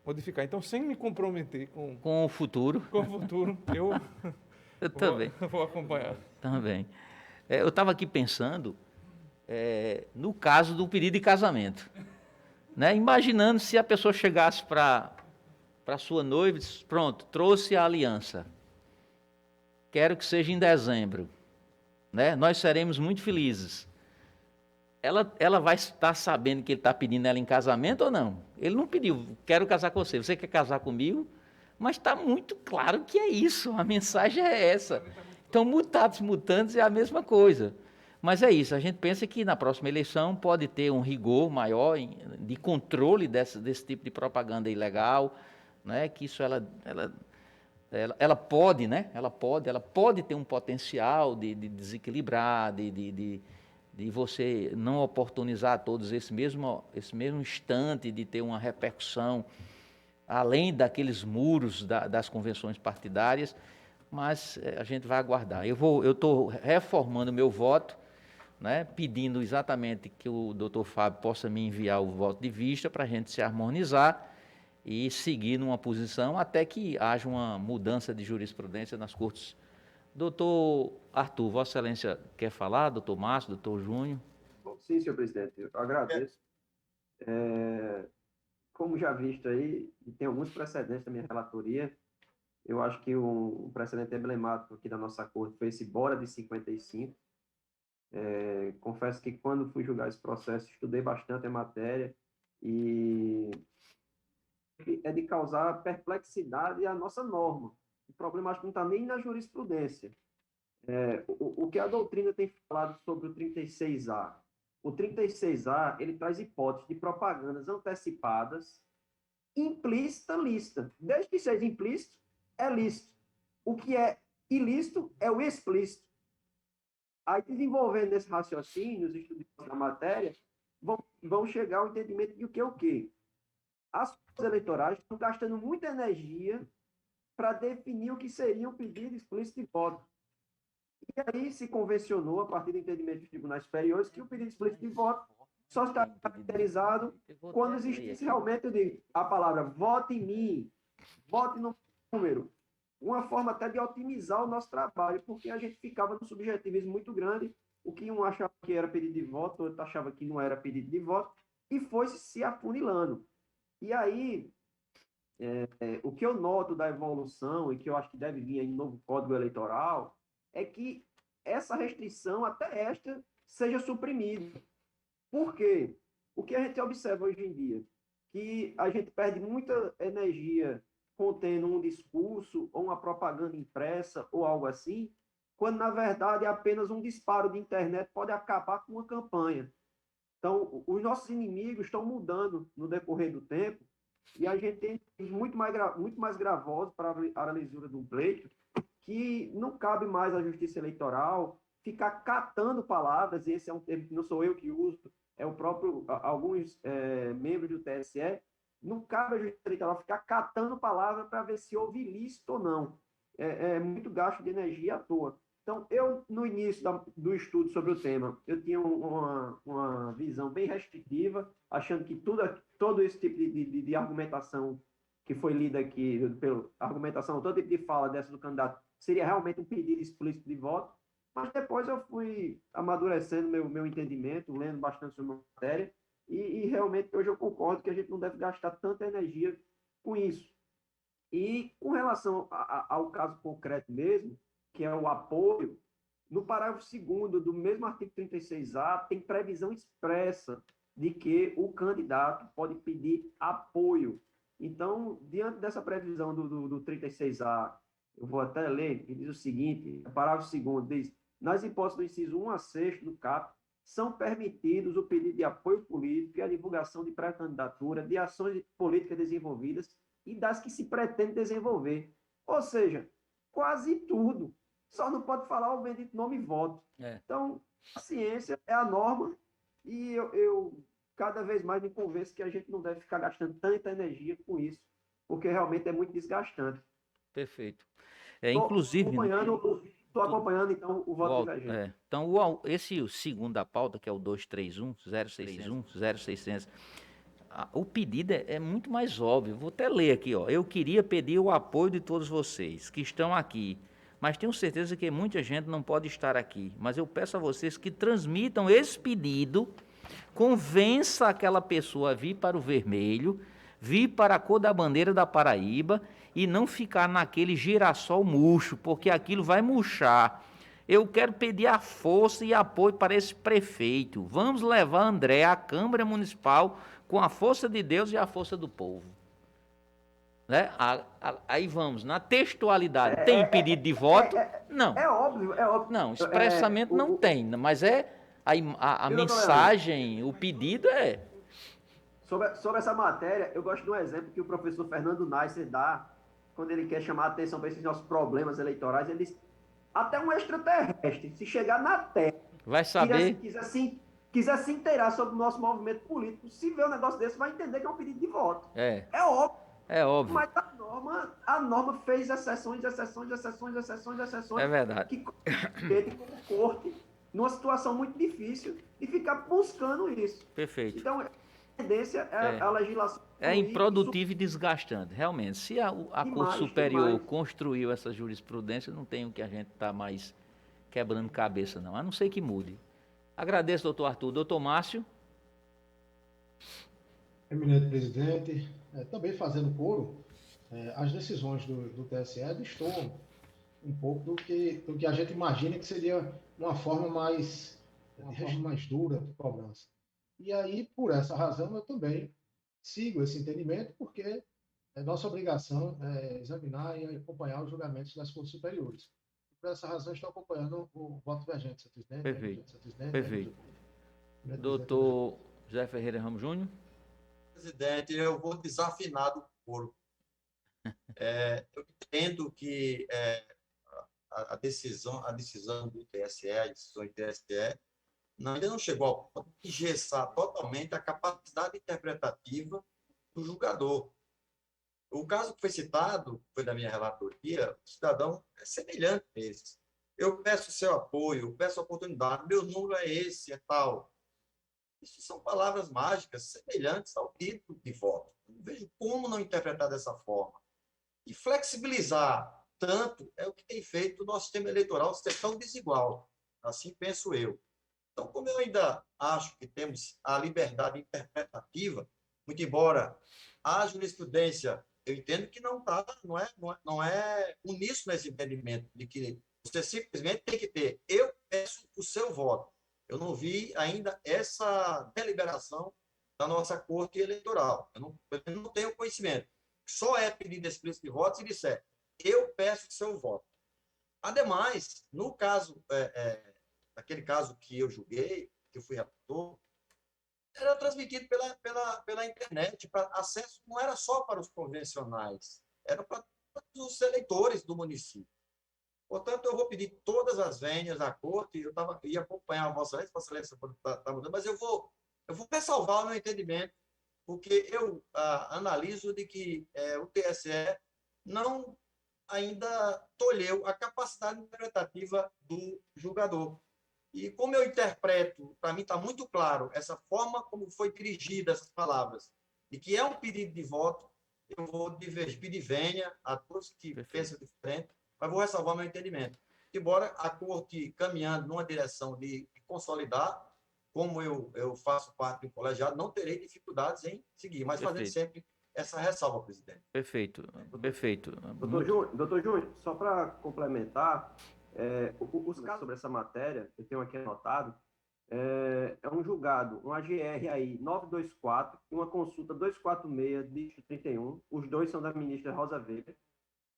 modificar. Então, sem me comprometer com o futuro, eu também vou acompanhar. Também. Eu estava aqui pensando no caso do pedido de casamento. Né? Imaginando se a pessoa chegasse para sua noiva e disse: pronto, trouxe a aliança, quero que seja em dezembro, né? Nós seremos muito felizes. Ela vai estar sabendo que ele está pedindo ela em casamento ou não? Ele não pediu, quero casar com você, você quer casar comigo? Mas está muito claro que é isso, a mensagem é essa. Então, mutatis mutandis é a mesma coisa. Mas é isso, a gente pensa que na próxima eleição pode ter um rigor maior de controle desse tipo de propaganda ilegal, né? Que isso ela pode, né? Ela pode ter um potencial de desequilibrar, de de você não oportunizar a todos esse mesmo instante de ter uma repercussão além daqueles muros das convenções partidárias, mas a gente vai aguardar. Eu estou reformando meu voto, né, pedindo exatamente que o doutor Fábio possa me enviar o voto de vista para a gente se harmonizar e seguir numa posição até que haja uma mudança de jurisprudência nas cortes. Doutor Arthur, Vossa Excelência quer falar? Doutor Márcio, doutor Júnior? Bom, sim, senhor presidente, eu agradeço. Como já visto aí, e tem alguns precedentes da minha relatoria, eu acho que um precedente emblemático aqui da nossa corte foi esse Bora de 55. Confesso que quando fui julgar esse processo, estudei bastante a matéria e é de causar perplexidade à nossa norma. O problema acho que não está nem na jurisprudência. O que a doutrina tem falado sobre o 36A? O 36A, ele traz hipótese de propagandas antecipadas, implícita, lícita. Desde que seja implícito, é lícito. O que é ilícito é o explícito. Aí, desenvolvendo esse raciocínio, os estudos da matéria vão chegar ao entendimento de o que é o quê? As cortes eleitorais estão gastando muita energia para definir o que seria um pedido explícito de voto. E aí se convencionou, a partir do entendimento dos tribunais superiores, que o pedido explícito de voto só está caracterizado quando existisse realmente, eu digo, a palavra vote em mim, vote no número. Uma forma até de otimizar o nosso trabalho, porque a gente ficava num subjetivismo muito grande, o que um achava que era pedido de voto, o outro achava que não era pedido de voto, e foi se afunilando. E aí, o que eu noto da evolução, e que eu acho que deve vir aí no novo Código Eleitoral, é que essa restrição, até esta, seja suprimida. Por quê? O que a gente observa hoje em dia? Que a gente perde muita energia contendo um discurso ou uma propaganda impressa ou algo assim, quando, na verdade, apenas um disparo de internet pode acabar com uma campanha. Então, os nossos inimigos estão mudando no decorrer do tempo e a gente tem muito mais gravosos para a lisura de um pleito, que não cabe mais à justiça eleitoral ficar catando palavras, e esse é um termo que não sou eu que uso, é o próprio, alguns membros do TSE, não cabe à justiça eleitoral ficar catando palavras para ver se houve ilícito ou não. É muito gasto de energia à toa. Então, eu, no início do estudo sobre o tema, eu tinha uma visão bem restritiva, achando que todo esse tipo de argumentação que foi lida aqui, pela argumentação, todo tipo de fala dessa do candidato, seria realmente um pedido explícito de voto, mas depois eu fui amadurecendo meu entendimento, lendo bastante sobre a matéria, e realmente hoje eu concordo que a gente não deve gastar tanta energia com isso. E com relação ao caso concreto mesmo, que é o apoio, no parágrafo 2º do mesmo artigo 36A, tem previsão expressa de que o candidato pode pedir apoio. Então, diante dessa previsão do 36A, eu vou até ler, que diz o seguinte, o parágrafo 2º diz: nas hipóteses do inciso 1 a 6 do CAP, são permitidos o pedido de apoio político e a divulgação de pré-candidatura, de ações políticas desenvolvidas e das que se pretende desenvolver. Ou seja, quase tudo. Só não pode falar o bendito nome e voto. Então, a ciência é a norma e eu cada vez mais me convenço que a gente não deve ficar gastando tanta energia com isso, porque realmente é muito desgastante. Perfeito. Inclusive... Estou acompanhando, então, o voto divergente. Então, esse segundo da pauta, que é o 231, 0600, o pedido é muito mais óbvio. Vou até ler aqui, ó. Eu queria pedir o apoio de todos vocês que estão aqui, mas tenho certeza que muita gente não pode estar aqui. Mas eu peço a vocês que transmitam esse pedido, convença aquela pessoa a vir para o vermelho, vir para a cor da bandeira da Paraíba e não ficar naquele girassol murcho, porque aquilo vai murchar. Eu quero pedir a força e apoio para esse prefeito. Vamos levar André à Câmara Municipal com a força de Deus e a força do povo. Né? Aí vamos, na textualidade, tem pedido de voto? Não. É óbvio. Não, expressamente não tem, mas a mensagem, o pedido é... Sobre essa matéria, eu gosto de um exemplo que o professor Fernando Neisser dá, quando ele quer chamar a atenção para esses nossos problemas eleitorais. Ele diz: até um extraterrestre, se chegar na Terra Vai saber. Quiser se inteirar sobre o nosso movimento político, se vê um negócio desse, vai entender que é um pedido de voto. É óbvio. óbvio. Mas a norma fez exceções. É verdade. Que como corte, numa situação muito difícil, e ficar buscando isso. Perfeito. Então, a tendência é a legislação. É improdutivo e desgastante, realmente. Se a Corte Superior construiu essa jurisprudência, não tem o que a gente está mais quebrando cabeça, não. A não ser que mude. Agradeço, doutor Arthur. Doutor Márcio. Eminente presidente, também fazendo coro, as decisões do TSE destoam um pouco do que a gente imagina que seria uma forma mais dura de cobrança. E aí, por essa razão, eu também sigo esse entendimento, porque é nossa obrigação examinar e acompanhar os julgamentos das cortes superiores. Por essa razão, estou acompanhando o voto divergente, senhor presidente. Perfeito. Doutor José Ferreira Ramos Júnior. Presidente, eu vou desafinar do coro. Eu entendo que a decisão do TSE, a decisão do TSE, ainda não chegou ao ponto de engessar totalmente a capacidade interpretativa do julgador. O caso que foi citado, foi da minha relatoria, o cidadão é semelhante a esse. Eu peço seu apoio, peço oportunidade, meu número é esse, é tal. Isso são palavras mágicas semelhantes ao título de voto. Não vejo como não interpretar dessa forma. E flexibilizar tanto é o que tem feito o nosso sistema eleitoral ser tão desigual. Assim penso eu. Então, como eu ainda acho que temos a liberdade interpretativa, muito embora a jurisprudência, eu entendo que não é uníssono esse entendimento de que você simplesmente tem que ter, eu peço o seu voto. Eu não vi ainda essa deliberação da nossa Corte Eleitoral. Eu não tenho conhecimento. Só é pedido explícito de voto se disser, eu peço o seu voto. Ademais, no caso, naquele caso que eu julguei, que eu fui relator, era transmitido pela internet, para acesso, não era só para os convencionais, era para os eleitores do município. Portanto, eu vou pedir todas as vênias à corte, ia acompanhar a Vossa Excelência, mas eu vou ressalvar o meu entendimento, porque eu analiso de que o TSE não ainda tolheu a capacidade interpretativa do julgador. E como eu interpreto, para mim está muito claro, essa forma como foi dirigida essas palavras, e que é um pedido de voto, eu vou pedir vênia a todos que pensam diferente, mas vou ressalvar meu entendimento. Embora a Corte caminhando numa direção de consolidar, como eu faço parte do colegiado, não terei dificuldades em seguir, mas fazendo sempre essa ressalva, presidente. Perfeito. Doutor Júnior, só para complementar, os casos sobre essa matéria, eu tenho aqui anotado, é um julgado, um AGR aí 924 e uma consulta 246 de 31, os dois são da ministra Rosa Weber,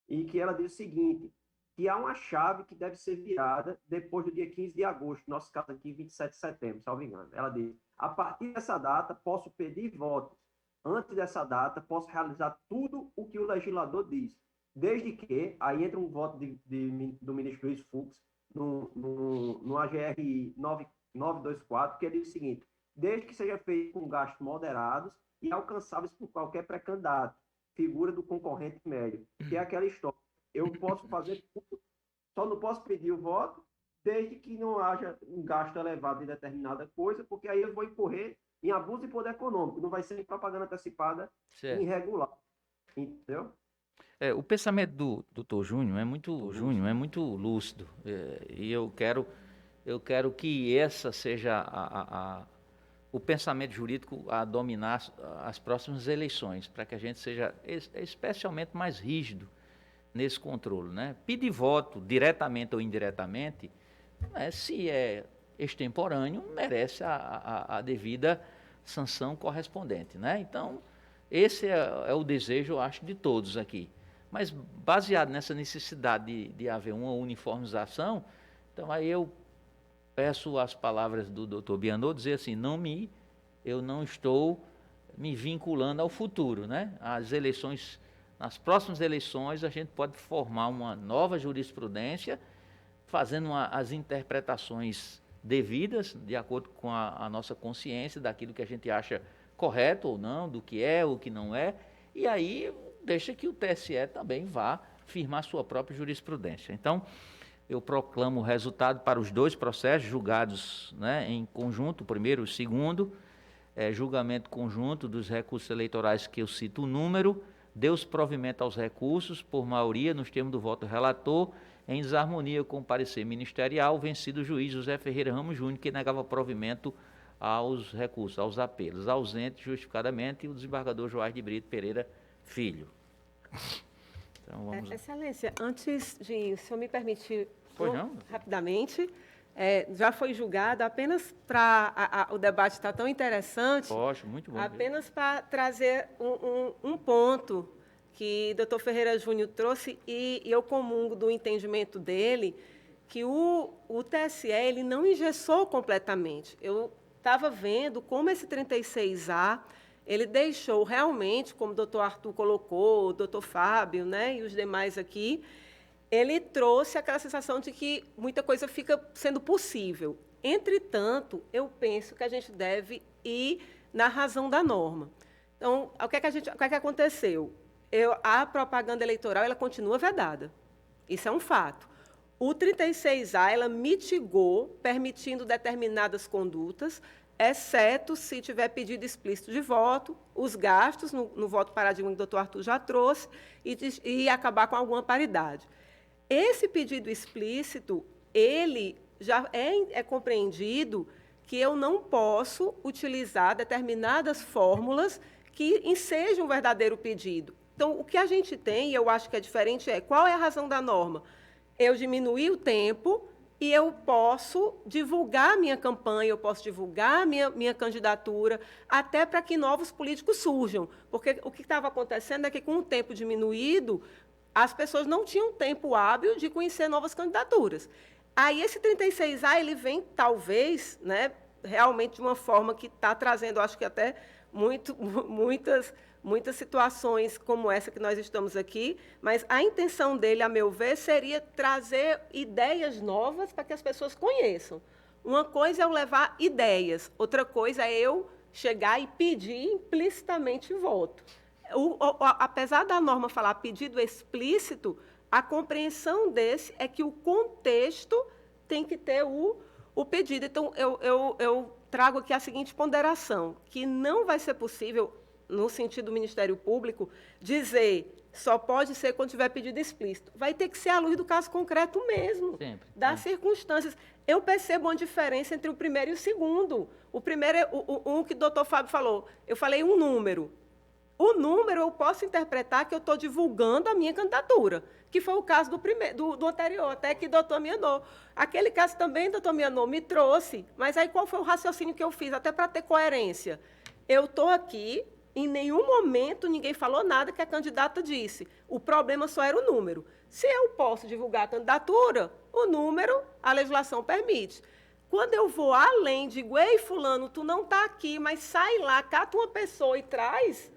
e que ela diz o seguinte, que há uma chave que deve ser virada depois do dia 15 de agosto, nosso caso aqui, 27 de setembro, salvo engano. Ela diz, a partir dessa data, posso pedir votos. Antes dessa data, posso realizar tudo o que o legislador diz. Desde que, aí entra um voto do ministro Luiz Fux, no AGR 924, que ele diz o seguinte, desde que seja feito com gastos moderados e alcançáveis por qualquer pré-candidato, figura do concorrente médio, que é aquela história. Eu posso fazer tudo, só não posso pedir o voto, desde que não haja um gasto elevado em determinada coisa, porque aí eu vou incorrer em abuso de poder econômico, não vai ser propaganda antecipada irregular. Entendeu? O pensamento do doutor Júnior é muito lúcido, e eu quero que essa seja o pensamento jurídico a dominar as próximas eleições, para que a gente seja especialmente mais rígido nesse controle, né? Pedir voto, diretamente ou indiretamente, se é extemporâneo, merece a devida sanção correspondente, né? Então, esse é o desejo, eu acho, de todos aqui. Mas, baseado nessa necessidade de haver uma uniformização, então aí eu peço as palavras do doutor Bianot, dizer assim, eu não estou me vinculando ao futuro, né? Nas próximas eleições, a gente pode formar uma nova jurisprudência, fazendo as interpretações devidas, de acordo com a nossa consciência, daquilo que a gente acha correto ou não, do que é ou que não é, e aí deixa que o TSE também vá firmar sua própria jurisprudência. Então, eu proclamo o resultado para os 2 processos julgados, né, em conjunto, o primeiro e o segundo, julgamento conjunto dos recursos eleitorais que eu cito o número, deu-se provimento aos recursos, por maioria, nos termos do voto relator, em desarmonia com o parecer ministerial, vencido o juiz José Ferreira Ramos Júnior, que negava provimento aos recursos, aos apelos, ausente justificadamente, e o desembargador Joás de Brito Pereira Filho. Então, vamos... Excelência, antes de, o senhor me permitir, Pois não. rapidamente, já foi julgado, apenas para o debate estar tão interessante, Poxa, muito bom. apenas para trazer um ponto que o doutor Ferreira Júnior trouxe, e eu comungo do entendimento dele, que o TSE ele não engessou completamente. Eu estava vendo como esse 36A, ele deixou realmente, como o doutor Arthur colocou, o doutor Fábio, né, e os demais aqui, ele trouxe aquela sensação de que muita coisa fica sendo possível. Entretanto, eu penso que a gente deve ir na razão da norma. Então, o que é que aconteceu? A propaganda eleitoral ela continua vedada. Isso é um fato. O 36A ela mitigou, permitindo determinadas condutas, exceto se tiver pedido explícito de voto, os gastos no voto paradigma que o doutor Arthur já trouxe, e acabar com alguma paridade. Esse pedido explícito, ele já é compreendido que eu não posso utilizar determinadas fórmulas que ensejam um verdadeiro pedido. Então, o que a gente tem, e eu acho que é diferente, qual é a razão da norma? Eu diminuir o tempo e eu posso divulgar a minha campanha, eu posso divulgar a minha candidatura, até para que novos políticos surjam. Porque o que estava acontecendo é que, com o tempo diminuído, as pessoas não tinham tempo hábil de conhecer novas candidaturas. Aí, esse 36A, ele vem, talvez, né, realmente de uma forma que está trazendo, acho que até muitas situações como essa que nós estamos aqui, mas a intenção dele, a meu ver, seria trazer ideias novas para que as pessoas conheçam. Uma coisa é eu levar ideias, outra coisa é eu chegar e pedir implicitamente voto. Apesar da norma falar pedido explícito, a compreensão desse é que o contexto tem que ter o pedido. Então, eu trago aqui a seguinte ponderação, que não vai ser possível, no sentido do Ministério Público, dizer só pode ser quando tiver pedido explícito. Vai ter que ser à luz do caso concreto mesmo, Sempre, das circunstâncias. Eu percebo uma diferença entre o primeiro e o segundo. O primeiro é o que o doutor Fábio falou. Eu falei um número. O número eu posso interpretar que eu estou divulgando a minha candidatura, que foi o caso do anterior, até que doutor Mianô. Aquele caso também, doutor Mianô, me trouxe, mas aí qual foi o raciocínio que eu fiz, até para ter coerência? Eu estou aqui, em nenhum momento ninguém falou nada que a candidata disse. O problema só era o número. Se eu posso divulgar a candidatura, o número, a legislação permite. Quando eu vou além, digo, ei, fulano, tu não está aqui, mas sai lá, cata uma pessoa e traz,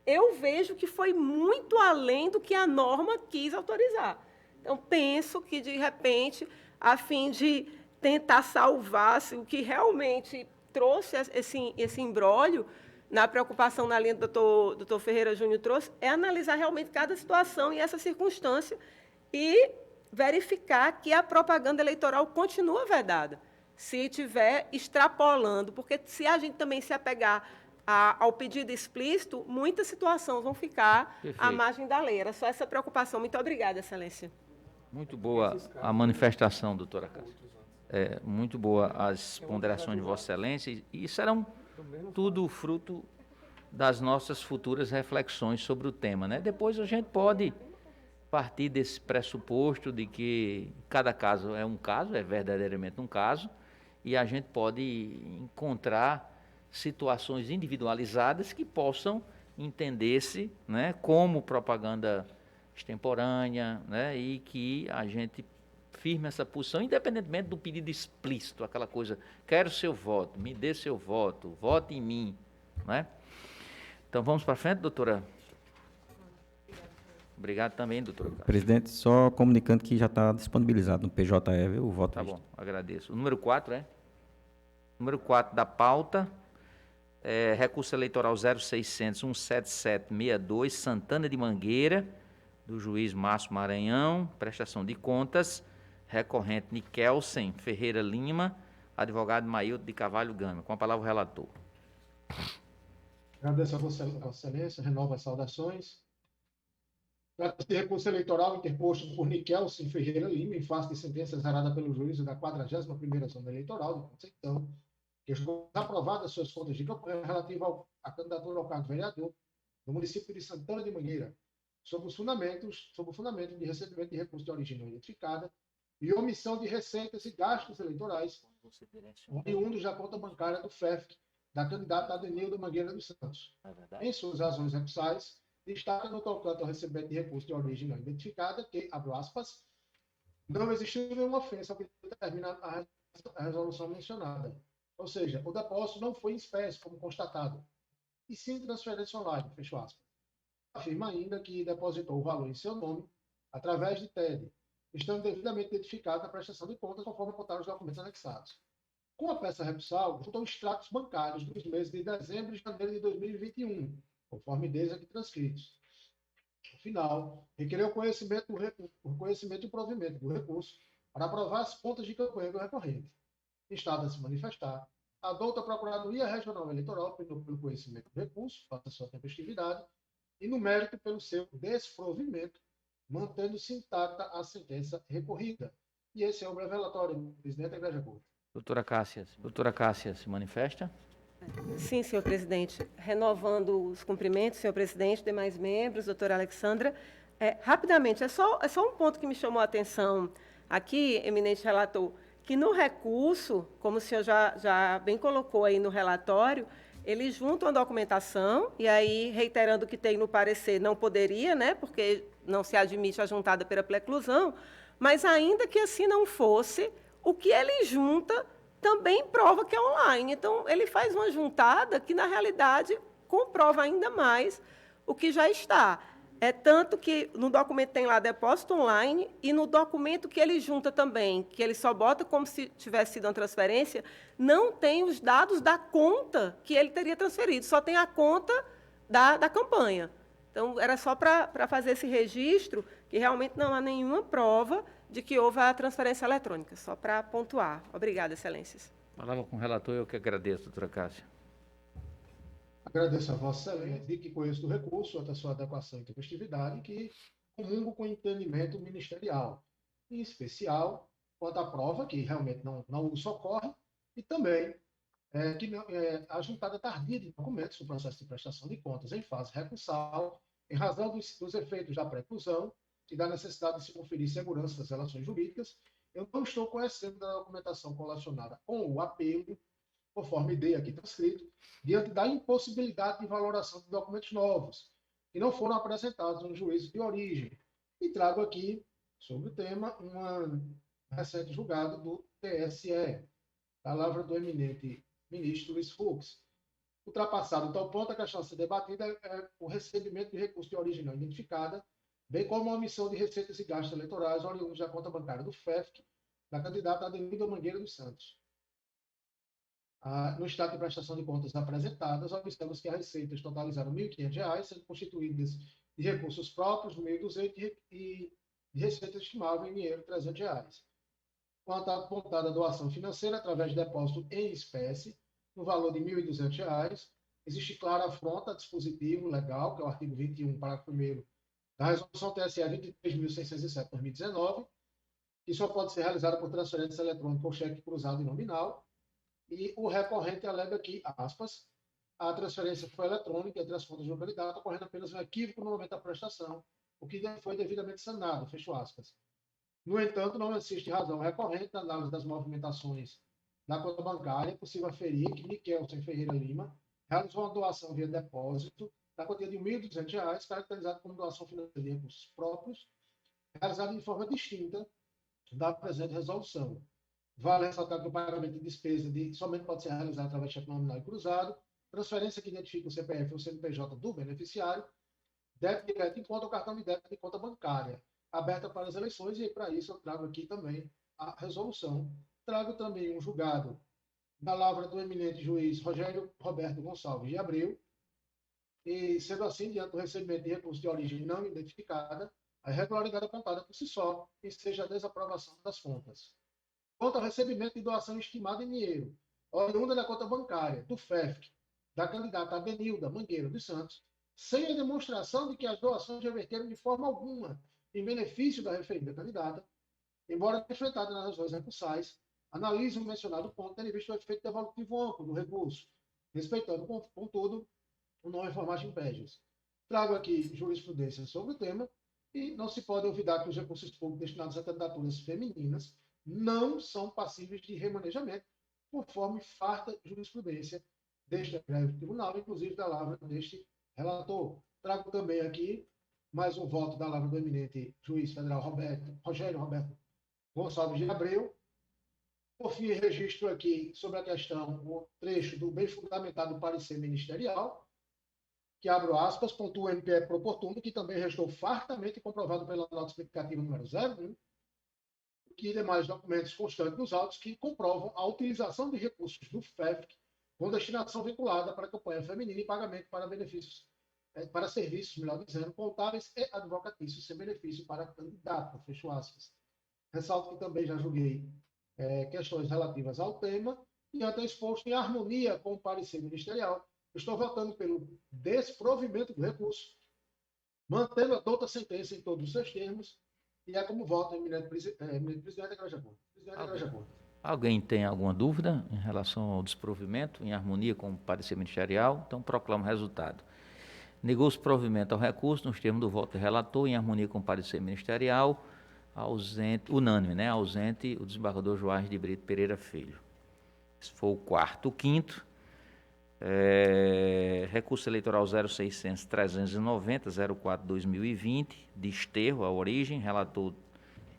eu vejo que foi muito além do que a norma quis autorizar. Então, penso que, de repente, a fim de tentar salvar o que realmente trouxe esse imbróglio, na preocupação na linha do doutor Ferreira Júnior trouxe, é analisar realmente cada situação e essa circunstância e verificar que a propaganda eleitoral continua vedada, se estiver extrapolando, porque se a gente também se apegar ao pedido explícito, muitas situações vão ficar à margem da lei. Era só essa preocupação. Muito obrigada, Excelência. Muito boa a manifestação, doutora Cássia. Muito boa as ponderações de Vossa Excelência, e serão tudo fruto das nossas futuras reflexões sobre o tema, né? Depois a gente pode partir desse pressuposto de que cada caso é um caso, é verdadeiramente um caso, e a gente pode encontrar situações individualizadas que possam entender-se, né, como propaganda extemporânea, né, e que a gente firme essa posição, independentemente do pedido explícito, aquela coisa, quero seu voto, me dê seu voto, vote em mim, né? Então, vamos para frente, doutora? Obrigado também, doutora. Presidente, só comunicando que já está disponibilizado no PJE o voto. Tá bom, agradeço. O número 4, Número 4 da pauta, recurso eleitoral 0600-17762, Santana de Mangueira, do juiz Márcio Maranhão, prestação de contas, recorrente Nikelsen Ferreira Lima, advogado Mailton de Carvalho Gama. Com a palavra o relator. Agradeço a Vossa Excelência, renovo as saudações. Trata-se de recurso eleitoral interposto por Nikelsen Ferreira Lima, em face de sentença zerada pelo juízo da 41ª Zona Eleitoral de Conceição, que julgou aprovadas suas contas de campanha relativa à candidatura ao cargo de vereador no município de Santana de Mangueira, sob o fundamento de recebimento de recurso de origem não identificada e omissão de receitas e gastos eleitorais oriundos da conta bancária do FEFC, da candidata Adenilda Mangueira dos Santos. Em suas razões recursais, destaca no tocante ao recebimento de recurso de origem não identificada que, abro aspas, não existiu nenhuma ofensa ao que determina a resolução mencionada. Ou seja, o depósito não foi em espécie, como constatado, e sim transferência online, fecho aspas. Afirma ainda que depositou o valor em seu nome através de TED, estando devidamente identificado na prestação de contas, conforme apontaram os documentos anexados. Com a peça recursal, juntou extratos bancários dos meses de dezembro e janeiro de 2021, conforme deles aqui transcritos. No final, requereu o conhecimento e o provimento do recurso para aprovar as contas de campanha do recorrente. Estado a se manifestar, a douta Procuradoria Regional Eleitoral pelo conhecimento do recurso, faça sua tempestividade, e no mérito pelo seu desprovimento, mantendo-se intacta a sentença recorrida. E esse é o breve relatório, presidente da Igreja Pública. Doutora Cássia se manifesta. Sim, senhor presidente. Renovando os cumprimentos, senhor presidente, demais membros, doutora Alexandra. Rapidamente, é só um ponto que me chamou a atenção aqui, eminente relator, que no recurso, como o senhor já bem colocou aí no relatório, eles juntam a documentação, e aí, reiterando o que tem no parecer, não poderia, né, porque não se admite a juntada pela preclusão, mas ainda que assim não fosse, o que ele junta também prova que é online. Então, ele faz uma juntada que, na realidade, comprova ainda mais o que já está. Tanto que no documento tem lá depósito online, e no documento que ele junta também, que ele só bota como se tivesse sido uma transferência, não tem os dados da conta que ele teria transferido, só tem a conta da campanha. Então, era só para fazer esse registro, que realmente não há nenhuma prova de que houve a transferência eletrônica, só para pontuar. Obrigada, excelências. Palavra com o relator, eu que agradeço, doutora Cássia. Agradeço a Vossa Excelência, de que conheço do recurso, até sua adequação e tempestividade, que comungo com o entendimento ministerial, em especial quanto à prova, que realmente não o socorre, e também a juntada tardia de documentos no processo de prestação de contas em fase recursal, em razão dos efeitos da preclusão e da necessidade de se conferir segurança das relações jurídicas. Eu não estou conhecendo da documentação relacionada com o apelo, conforme dei aqui transcrito, diante da impossibilidade de valoração de documentos novos, que não foram apresentados no juízo de origem. E trago aqui, sobre o tema, um recente julgado do TSE, palavra do eminente ministro Luiz Fux. Ultrapassado tal ponto, a questão a ser debatida é o recebimento de recurso de origem não identificada, bem como a omissão de receitas e gastos eleitorais oriundos da conta bancária do FEFC, da candidata Adenilda Mangueira dos Santos. No estado de prestação de contas apresentadas, observamos que as receitas totalizaram R$ 1.500, sendo constituídas de recursos próprios, R$ 1.200, e de receitas estimáveis em dinheiro, R$ 300. Quanto à apontada doação financeira, através de depósito em espécie, no valor de R$ 1.200, existe clara afronta a dispositivo legal, que é o artigo 21, parágrafo 1º, da Resolução TSE 23.607/2019, que só pode ser realizada por transferência eletrônica ou cheque cruzado e nominal. E o recorrente alega aqui, aspas, a transferência foi eletrônica entre as contas do candidato, ocorrendo apenas um equívoco no momento da prestação, o que foi devidamente sanado, fecho aspas. No entanto, não existe razão recorrente na análise das movimentações da conta bancária. É possível aferir que Nikelsen Ferreira Lima realizou uma doação via depósito da quantia de R$ 1.200, caracterizado como doação financeira de recursos próprios, realizada de forma distinta da presente resolução. Vale ressaltar que o pagamento de despesa somente pode ser realizado através de cheque nominal e cruzado, transferência que identifica o CPF ou o CNPJ do beneficiário, débito direto em conta ou cartão de débito de conta bancária, aberta para as eleições, e para isso eu trago aqui também a resolução. Trago também um julgado da lavra do eminente juiz Rogério Roberto Gonçalves de Abreu, e, sendo assim, diante do recebimento de recurso de origem não identificada, a irregularidade apontada por si só, e seja a desaprovação das contas. Quanto ao recebimento de doação estimada em dinheiro, oriunda da conta bancária do FEFC, da candidata Abenilda Mangueira dos Santos, sem a demonstração de que as doações reverteram de forma alguma em benefício da referida candidata, embora enfrentada nas razões recursais, analise o mencionado ponto, tendo visto o efeito devolutivo amplo do recurso, respeitando, contudo, o não information impedius. Trago aqui jurisprudência sobre o tema e não se pode olvidar que os recursos públicos destinados a candidaturas femininas não são passíveis de remanejamento, conforme farta jurisprudência deste tribunal, inclusive da lavra deste relator. Trago também aqui mais um voto da lavra do eminente juiz federal Rogério Roberto Gonçalves de Abreu. Por fim, registro aqui sobre a questão, o trecho do bem fundamentado parecer ministerial, que, abro aspas, pontua o MPE proportuno, que também restou fartamente comprovado pela nota explicativa número 0, que demais documentos constantes dos autos que comprovam a utilização de recursos do FEFC com destinação vinculada para a campanha feminina e pagamento para benefícios, para serviços, melhor dizendo, contábeis e advocatícios, sem benefício para candidato, fecho aspas. Ressalto que também já julguei questões relativas ao tema e até exposto em harmonia com o parecer ministerial. Estou votando pelo desprovimento do recurso, mantendo a douta sentença em todos os seus termos, e é como voto, eminente presidente da Igreja Conta. Alguém tem alguma dúvida em relação ao desprovimento, em harmonia com o parecer ministerial? Então, proclamo o resultado. Negou-se provimento ao recurso, nos termos do voto do relator, em harmonia com o parecer ministerial, ausente, unânime, né? Ausente o desembargador Joás de Brito Pereira Filho. Esse foi o quarto. O quinto, recurso eleitoral 0600-390-04-2020, desterro à origem, relator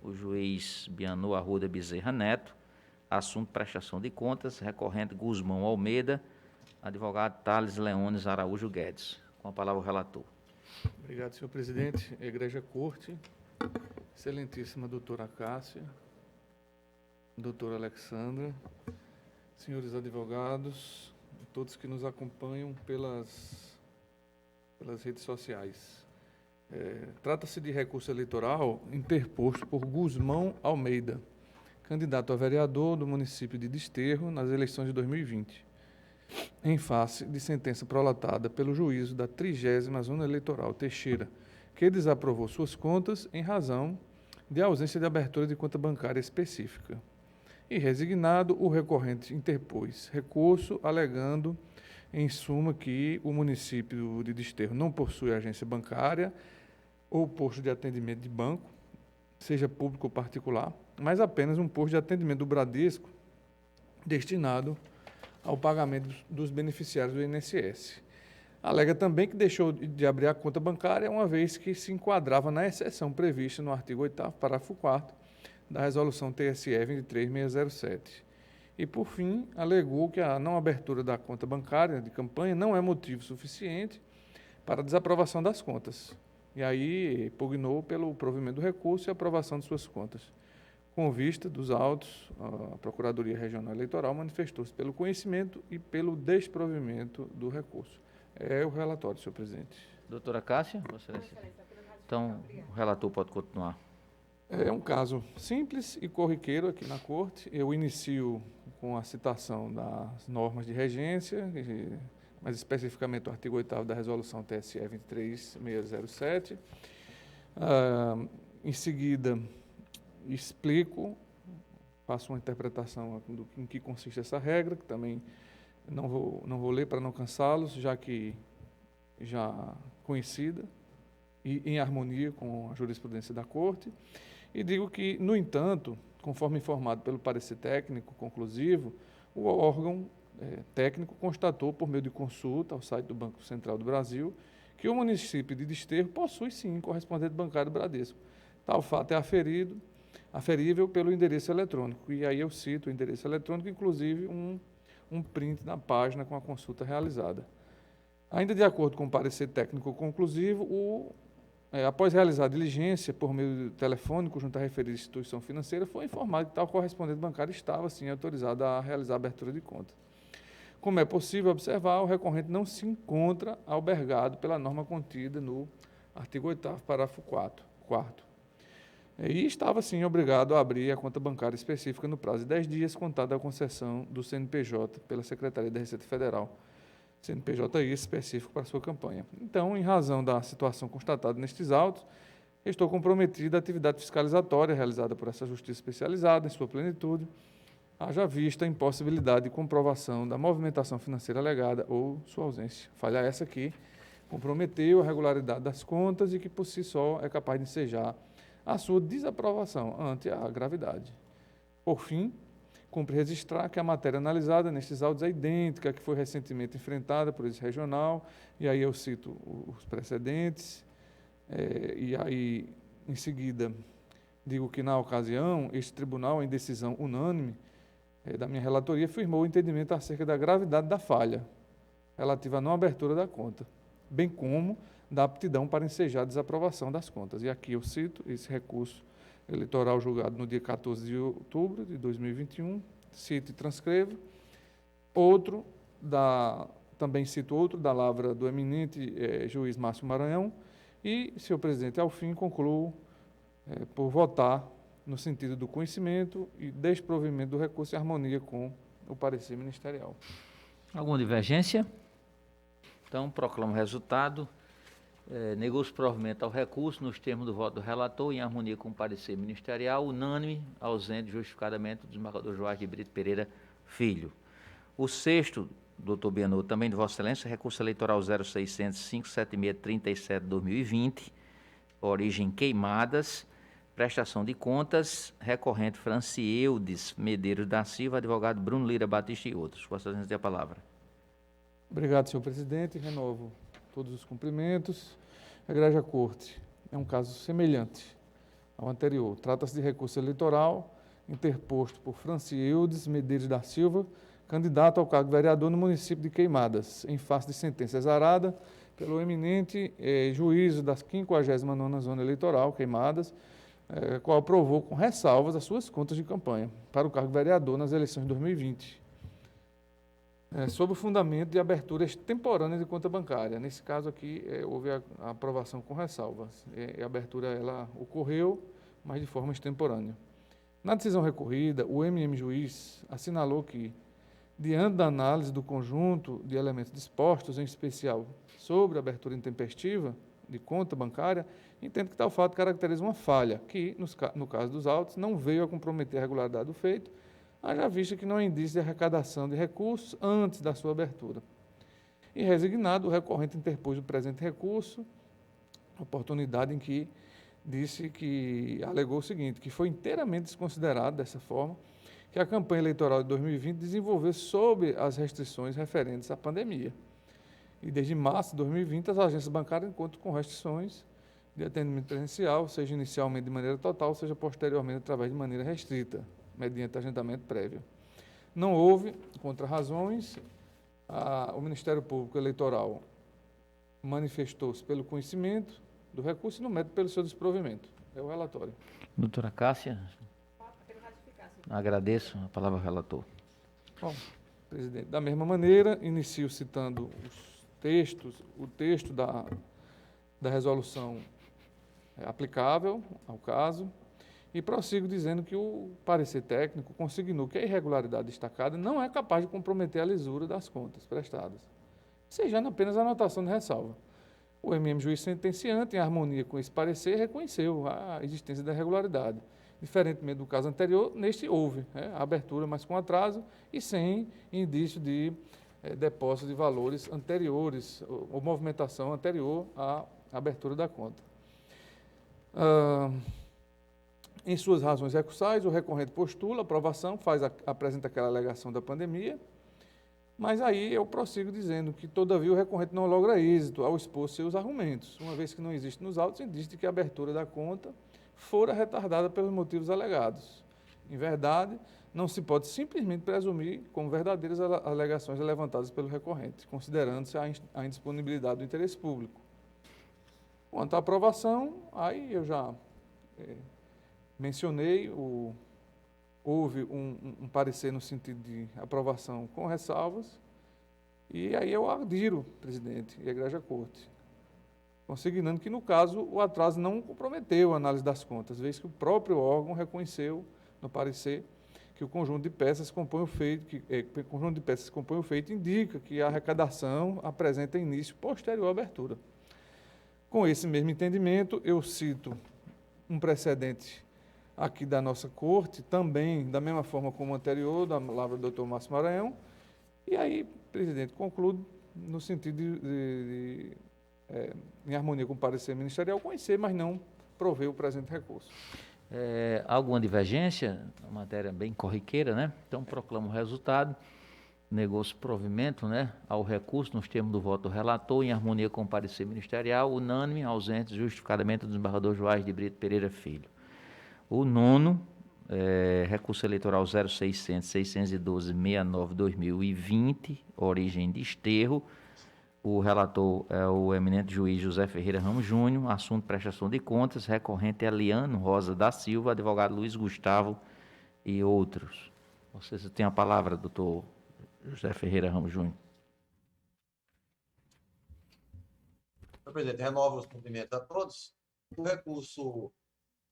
o juiz Bianu Arruda Bezerra Neto, assunto prestação de contas, recorrente Guzmão Almeida, advogado Thales Leones Araújo Guedes. Com a palavra o relator. Obrigado, senhor presidente. Igreja Corte, excelentíssima doutora Cássia, doutora Alexandra, senhores advogados, todos que nos acompanham pelas redes sociais. Trata-se de recurso eleitoral interposto por Guzmão Almeida, candidato a vereador do município de Desterro nas eleições de 2020, em face de sentença prolatada pelo juízo da 30ª Zona Eleitoral Teixeira, que desaprovou suas contas em razão de ausência de abertura de conta bancária específica. E resignado, o recorrente interpôs recurso alegando, em suma, que o município de Desterro não possui agência bancária ou posto de atendimento de banco, seja público ou particular, mas apenas um posto de atendimento do Bradesco destinado ao pagamento dos beneficiários do INSS. Alega também que deixou de abrir a conta bancária uma vez que se enquadrava na exceção prevista no artigo 8º, parágrafo 4º, da Resolução TSE 23607. E, por fim, alegou que a não abertura da conta bancária de campanha não é motivo suficiente para a desaprovação das contas. E aí pugnou pelo provimento do recurso e aprovação de suas contas. Com vista dos autos, a Procuradoria Regional Eleitoral manifestou-se pelo conhecimento e pelo desprovimento do recurso. É o relatório, senhor presidente. Doutora Cássia, Vossa Excelência. Então, o relator pode continuar. É um caso simples e corriqueiro aqui na Corte. Eu inicio com a citação das normas de regência, mais especificamente o artigo 8º da Resolução TSE 23607. Em seguida, explico, faço uma interpretação em que consiste essa regra, que também não vou ler para não cansá-los, já que já conhecida e em harmonia com a jurisprudência da Corte. E digo que, no entanto, conforme informado pelo parecer técnico conclusivo, o órgão técnico constatou, por meio de consulta ao site do Banco Central do Brasil, que o município de Desterro possui, sim, correspondente bancário do Bradesco. Tal fato é aferível pelo endereço eletrônico. E aí eu cito o endereço eletrônico, inclusive um print da página com a consulta realizada. Ainda de acordo com o parecer técnico conclusivo, após realizar a diligência por meio telefônico junto à referida instituição financeira, foi informado que tal correspondente bancário estava, sim, autorizado a realizar a abertura de conta. Como é possível observar, o recorrente não se encontra albergado pela norma contida no artigo 8º, parágrafo 4º. E estava, sim, obrigado a abrir a conta bancária específica no prazo de 10 dias, contada a concessão do CNPJ pela Secretaria da Receita Federal, CNPJ específico para a sua campanha. Então, em razão da situação constatada nestes autos, estou comprometido à atividade fiscalizatória realizada por essa Justiça Especializada, em sua plenitude, haja vista a impossibilidade de comprovação da movimentação financeira alegada ou sua ausência. Falha essa que comprometeu a regularidade das contas e que, por si só, é capaz de ensejar a sua desaprovação ante a gravidade. Por fim, cumpre registrar que a matéria analisada nestes autos é idêntica à que foi recentemente enfrentada por esse regional, e aí eu cito os precedentes, e aí, em seguida, digo que, na ocasião, este tribunal, em decisão unânime da minha relatoria, firmou o entendimento acerca da gravidade da falha relativa à não abertura da conta, bem como da aptidão para ensejar a desaprovação das contas. E aqui eu cito esse recurso eleitoral julgado no dia 14 de outubro de 2021, cito e transcrevo. Também cito outro da lavra do eminente juiz Márcio Maranhão, e, senhor presidente, ao fim concluo por votar no sentido do conhecimento e desprovimento do recurso em harmonia com o parecer ministerial. Alguma divergência? Então, proclamo o resultado. Negou-se provimento ao recurso nos termos do voto do relator, em harmonia com o parecer ministerial, unânime, ausente justificadamente do desembargador Joás de Brito Pereira Filho. O sexto, doutor Bianotto, também de Vossa Excelência, recurso eleitoral 0600-576-37-2020, origem Queimadas, prestação de contas, recorrente Francieudes Medeiros da Silva, advogado Bruno Lira Batista e outros. Vossa Excelência tem a palavra. Obrigado, senhor presidente. Renovo todos os cumprimentos. Egregia Corte, é um caso semelhante ao anterior. Trata-se de recurso eleitoral interposto por Francieudes Medeiros da Silva, candidato ao cargo de vereador no município de Queimadas, em face de sentença exarada pelo eminente juízo da 59ª Zona Eleitoral, Queimadas, qual aprovou com ressalvas as suas contas de campanha para o cargo de vereador nas eleições de 2020. Sob o fundamento de abertura extemporânea de conta bancária. Nesse caso aqui, houve a aprovação com ressalvas. A abertura ela ocorreu, mas de forma extemporânea. Na decisão recorrida, o juiz assinalou que, diante da análise do conjunto de elementos dispostos, em especial sobre a abertura intempestiva de conta bancária, entende que tal fato caracteriza uma falha, que, no caso dos autos, não veio a comprometer a regularidade do feito, haja vista que não há indício de arrecadação de recursos antes da sua abertura. E resignado, o recorrente interpôs o presente recurso, oportunidade em que alegou o seguinte, que foi inteiramente desconsiderado dessa forma, que a campanha eleitoral de 2020 desenvolveu sob as restrições referentes à pandemia. E desde março de 2020, as agências bancárias encontram com restrições de atendimento presencial, seja inicialmente de maneira total, seja posteriormente através de maneira restrita, mediante agendamento prévio. Não houve contra-razões, o Ministério Público Eleitoral manifestou-se pelo conhecimento do recurso e no mérito pelo seu desprovimento. É o relatório. Doutora Cássia, agradeço a palavra ao relator. Bom, presidente, da mesma maneira, inicio citando o texto da resolução aplicável ao caso, e prossigo dizendo que o parecer técnico consignou que a irregularidade destacada não é capaz de comprometer a lisura das contas prestadas, sejando apenas a anotação de ressalva. O juiz sentenciante, em harmonia com esse parecer, reconheceu a existência da irregularidade. Diferentemente do caso anterior, neste houve a abertura, mas com atraso e sem indício de depósito de valores anteriores ou movimentação anterior à abertura da conta. Em suas razões recursais, o recorrente postula aprovação, apresenta aquela alegação da pandemia, mas aí eu prossigo dizendo que, todavia, o recorrente não logra êxito ao expor seus argumentos, uma vez que não existe nos autos indício de que a abertura da conta fora retardada pelos motivos alegados. Em verdade, não se pode simplesmente presumir como verdadeiras alegações levantadas pelo recorrente, considerando-se a indisponibilidade do interesse público. Quanto à aprovação, aí eu já mencionei, houve um parecer no sentido de aprovação com ressalvas, e aí eu adiro, presidente e Egregia Corte, consignando que, no caso, o atraso não comprometeu a análise das contas, vez que o próprio órgão reconheceu no parecer que o conjunto de peças que compõe o feito indica que a arrecadação apresenta início posterior à abertura. Com esse mesmo entendimento, eu cito um precedente aqui da nossa corte, também da mesma forma como o anterior, da palavra do doutor Márcio Maranhão, e aí, presidente, concluo no sentido em harmonia com o parecer ministerial, conhecer, mas não prover o presente recurso. Alguma divergência? Uma matéria bem corriqueira, né? Então, proclamo o resultado. Negou-se provimento, né, ao recurso nos termos do voto do relator, em harmonia com o parecer ministerial, unânime, ausente, justificadamente do desembargador Joás de Brito Pereira Filho. O nono, recurso eleitoral 0600-612-69-2020, origem de Esterro. O relator é o eminente juiz José Ferreira Ramos Júnior, assunto prestação de contas, recorrente é Eliano Rosa da Silva, advogado Luiz Gustavo e outros. Você tem a palavra, doutor José Ferreira Ramos Júnior. Senhor presidente, renovo os cumprimentos a todos. O recurso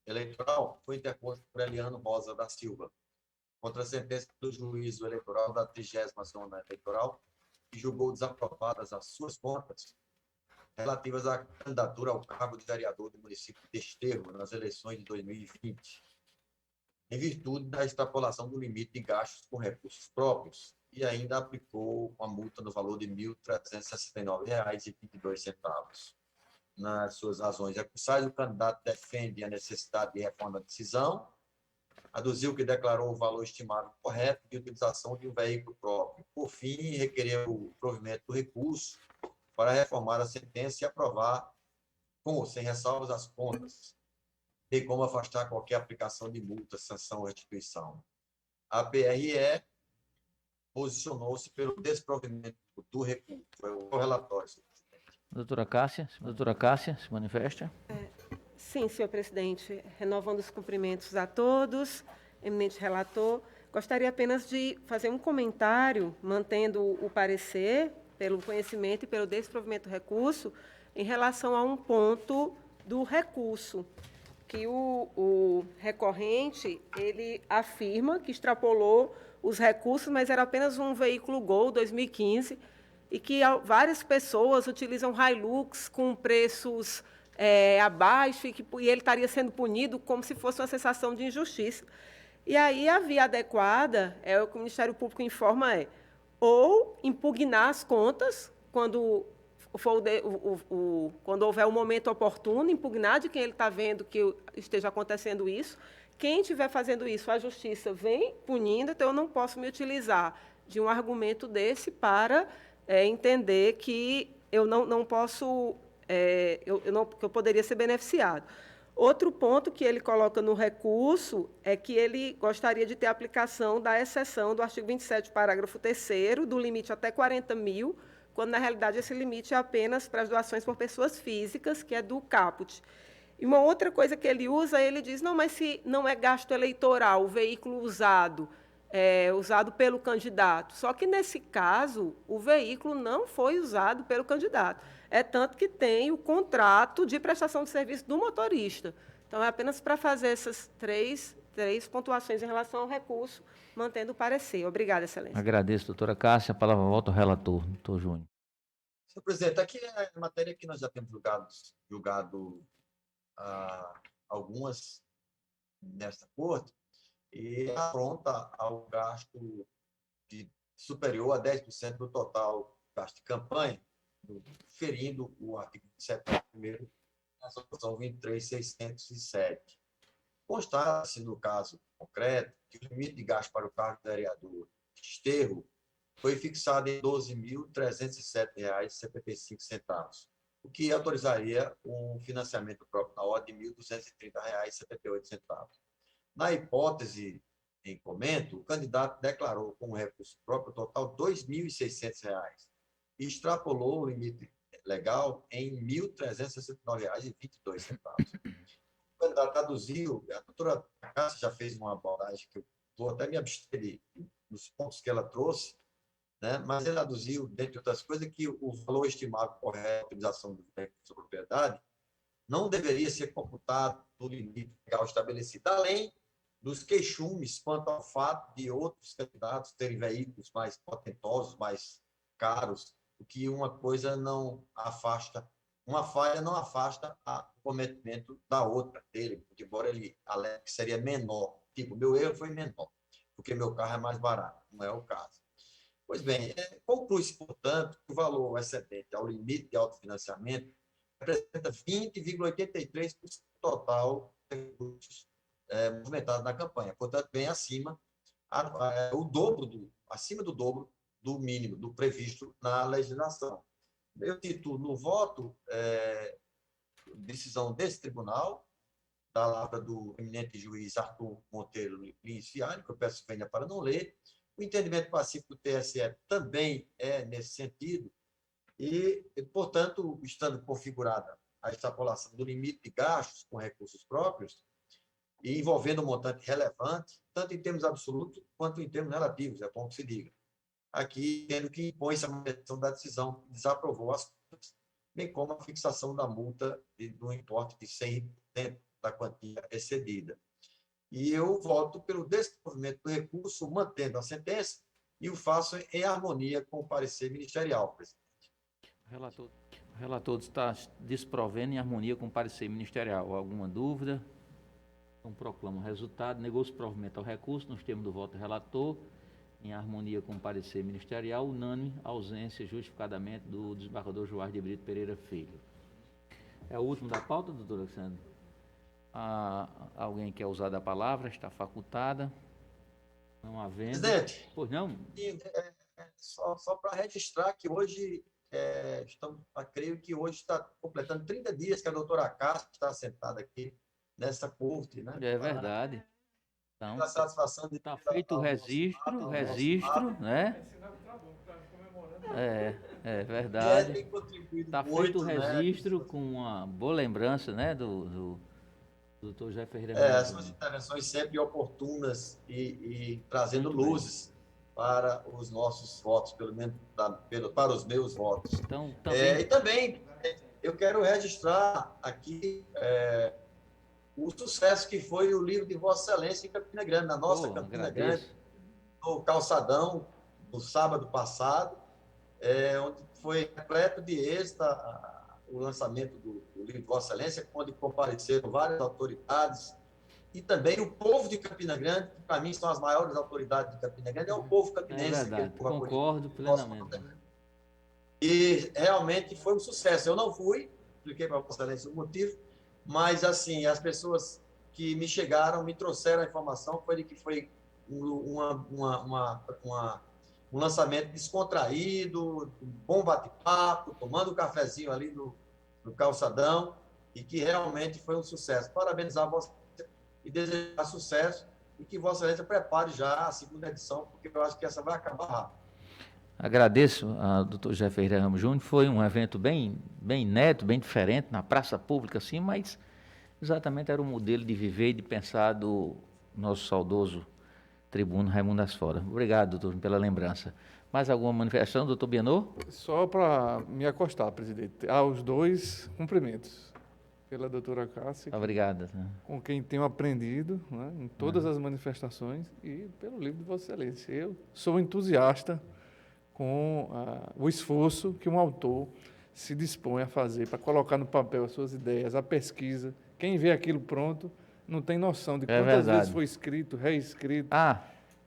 eleitoral foi interposto por Eliano Rosa da Silva contra a sentença do juízo eleitoral da 30ª Zona Eleitoral, que julgou desaprovadas as suas contas relativas à candidatura ao cargo de vereador do município de Esterro nas eleições de 2020, em virtude da extrapolação do limite de gastos com recursos próprios, e ainda aplicou uma multa no valor de R$ 1.369,22. Nas suas razões recursais, o candidato defende a necessidade de reforma da decisão, aduziu que declarou o valor estimado correto de utilização de um veículo próprio. Por fim, requereu o provimento do recurso para reformar a sentença e aprovar, com ou sem ressalvas, as contas, bem como afastar qualquer aplicação de multa, sanção ou restituição. A PRE posicionou-se pelo desprovimento do recurso. Foi o relatório, senhor presidente. Doutora Cássia, se manifesta. Sim, senhor presidente. Renovando os cumprimentos a todos, eminente relator, gostaria apenas de fazer um comentário, mantendo o parecer, pelo conhecimento e pelo desprovimento do recurso, em relação a um ponto do recurso, que o recorrente, ele afirma que extrapolou os recursos, mas era apenas um veículo Gol 2015, e que várias pessoas utilizam Hilux com preços abaixo, e ele estaria sendo punido como se fosse uma sensação de injustiça. E aí a via adequada, o que o Ministério Público informa, ou impugnar as contas, quando houver o momento oportuno, impugnar de quem ele está vendo que esteja acontecendo isso. Quem estiver fazendo isso, a Justiça vem punindo, então eu não posso me utilizar de um argumento desse para entender que eu não posso, que eu poderia ser beneficiado. Outro ponto que ele coloca no recurso é que ele gostaria de ter a aplicação da exceção do artigo 27, parágrafo 3º, do limite até 40 mil, quando, na realidade, esse limite é apenas para as doações por pessoas físicas, que é do caput. E uma outra coisa que ele usa, ele diz, não, mas se não é gasto eleitoral, o veículo usado pelo candidato. Só que, nesse caso, o veículo não foi usado pelo candidato. É tanto que tem o contrato de prestação de serviço do motorista. Então, é apenas para fazer essas três pontuações em relação ao recurso, mantendo o parecer. Obrigada, excelência. Agradeço, doutora Cássia. A palavra volta ao relator, doutor Júnior. Senhor presidente, aqui é a matéria que nós já temos julgado algumas nesta corte, e afronta ao gasto superior a 10% do total gasto de campanha, ferindo o artigo 7º da resolução 23.607. Consta-se, no caso concreto, que o limite de gasto para o cargo de vereador de Esterro foi fixado em R$ 12.307,75, o que autorizaria um financiamento próprio na ordem de R$ 1.230,78. Na hipótese em comento, o candidato declarou como recurso próprio total R$ 2.600 e extrapolou o limite legal em R$ 1.369,22. O candidato traduziu, a doutora Cássia já fez uma abordagem que eu vou até me abster nos pontos que ela trouxe, né? Mas ele traduziu, dentre outras coisas, que o valor estimado correto de utilização do recurso da propriedade não deveria ser computado no limite legal estabelecido, além dos queixumes quanto ao fato de outros candidatos terem veículos mais potentosos, mais caros, o que uma coisa não afasta, uma falha não afasta o cometimento da outra dele, embora ele alegue que seria menor. Tipo, meu erro foi menor, porque meu carro é mais barato. Não é o caso. Pois bem, conclui-se, portanto, que o valor excedente ao limite de autofinanciamento representa 20,83% do total de recursos movimentados na campanha. Portanto, bem acima, acima do dobro do mínimo, do previsto na legislação. Eu cito no voto, decisão desse tribunal, da palavra do eminente juiz Arthur Monteiro Lins Fialho, que eu peço venha para não ler. O entendimento pacífico do TSE também é nesse sentido, e, portanto, estando configurada a extrapolação do limite de gastos com recursos próprios, e envolvendo um montante relevante, tanto em termos absolutos quanto em termos relativos, é bom que se diga. Aqui, tendo que impõe-se a manutenção da decisão que desaprovou as contas, bem como a fixação da multa do importe de 100% da quantia excedida. E eu voto pelo desprovimento do recurso, mantendo a sentença, e o faço em harmonia com o parecer ministerial, presidente. O relator está desprovendo em harmonia com o parecer ministerial. Alguma dúvida? Então, proclamo o resultado. Negou-se provimento ao recurso, nos termos do voto do relator, em harmonia com o parecer ministerial, unânime, ausência justificadamente do desembargador Joás de Brito Pereira Filho. É o último da pauta, doutor Alexandre? Alguém quer usar da palavra? Está facultada. Não havendo. Presidente, pois não? Só para registrar que hoje, creio que hoje está completando 30 dias que a doutora Cássia está sentada aqui nessa corte, né? É verdade. Então, a satisfação de está feito o registro, né? É verdade. Está feito o registro, né? Com uma boa lembrança, né, do doutor José Ferreira. As suas intervenções sempre oportunas e trazendo luzes para os nossos votos, pelo menos para os meus votos. Então, e também eu quero registrar aqui o sucesso que foi o livro de Vossa Excelência em Campina Grande, na nossa Campina Grande, no Calçadão, no sábado passado, onde foi repleto de êxito o lançamento do livro de Vossa Excelência, onde compareceram várias autoridades, e também o povo de Campina Grande, que para mim são as maiores autoridades de Campina Grande, é o povo campinense. É verdade, concordo plenamente. E realmente foi um sucesso. Eu não fui, expliquei para Vossa Excelência o motivo, mas, assim, as pessoas que me chegaram, me trouxeram a informação, foi de que foi um lançamento descontraído, um bom bate-papo, tomando um cafezinho ali no calçadão, e que realmente foi um sucesso. Parabenizar a Vossa Excelência e desejar sucesso, e que Vossa Excelência prepare já a segunda edição, porque eu acho que essa vai acabar rápido. Agradeço ao doutor José Ferreira Ramos Júnior. Foi um evento bem inédito, bem diferente, na praça pública, assim, mas exatamente era um modelo de viver e de pensar do nosso saudoso tribuno Raimundo Asfora. Obrigado, doutor, pela lembrança. Mais alguma manifestação, doutor Bienot? Só para me acostar, presidente, aos dois cumprimentos. Pela doutora Cássia, obrigado, com quem tenho aprendido, né, em todas as manifestações, e pelo livro de Vossa Excelência. Eu sou entusiasta com o esforço que um autor se dispõe a fazer para colocar no papel as suas ideias, a pesquisa. Quem vê aquilo pronto não tem noção de quantas vezes foi escrito, reescrito,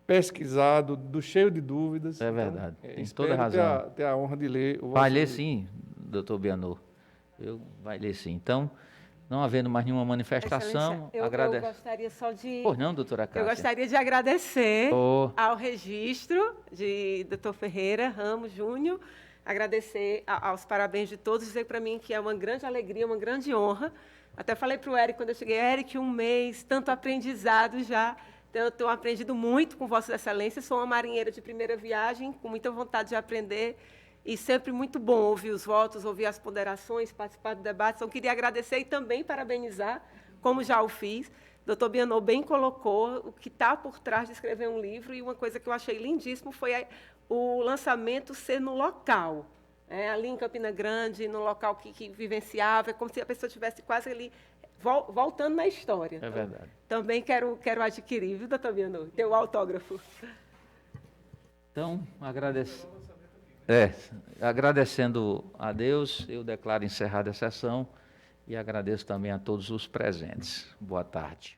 pesquisado, cheio de dúvidas. É verdade, então, tem toda a razão. Ter a honra de ler. Vai ler sim, doutor Bienot. Vai ler sim. Então, não havendo mais nenhuma manifestação, agradeço. Eu gostaria só de... Pois não, doutora Cássia? Eu gostaria de agradecer ao registro de doutor Ferreira Ramos Júnior, agradecer aos parabéns de todos, dizer para mim que é uma grande alegria, uma grande honra. Até falei para o Érico, quando eu cheguei, Érico, 1 mês, tanto aprendizado já. Então, eu tenho aprendido muito com Vossas Excelências, sou uma marinheira de primeira viagem, com muita vontade de aprender, e sempre muito bom ouvir os votos, ouvir as ponderações, participar do debate. Então, queria agradecer e também parabenizar, como já o fiz. Dr. Bienot bem colocou o que está por trás de escrever um livro, e uma coisa que eu achei lindíssimo foi o lançamento ser no local, ali em Campina Grande, no local que vivenciava, é como se a pessoa estivesse quase ali, voltando na história. É verdade. Então, também quero adquirir, viu, doutor Bienot? Teu autógrafo. Então, agradecendo a Deus, eu declaro encerrada a sessão e agradeço também a todos os presentes. Boa tarde.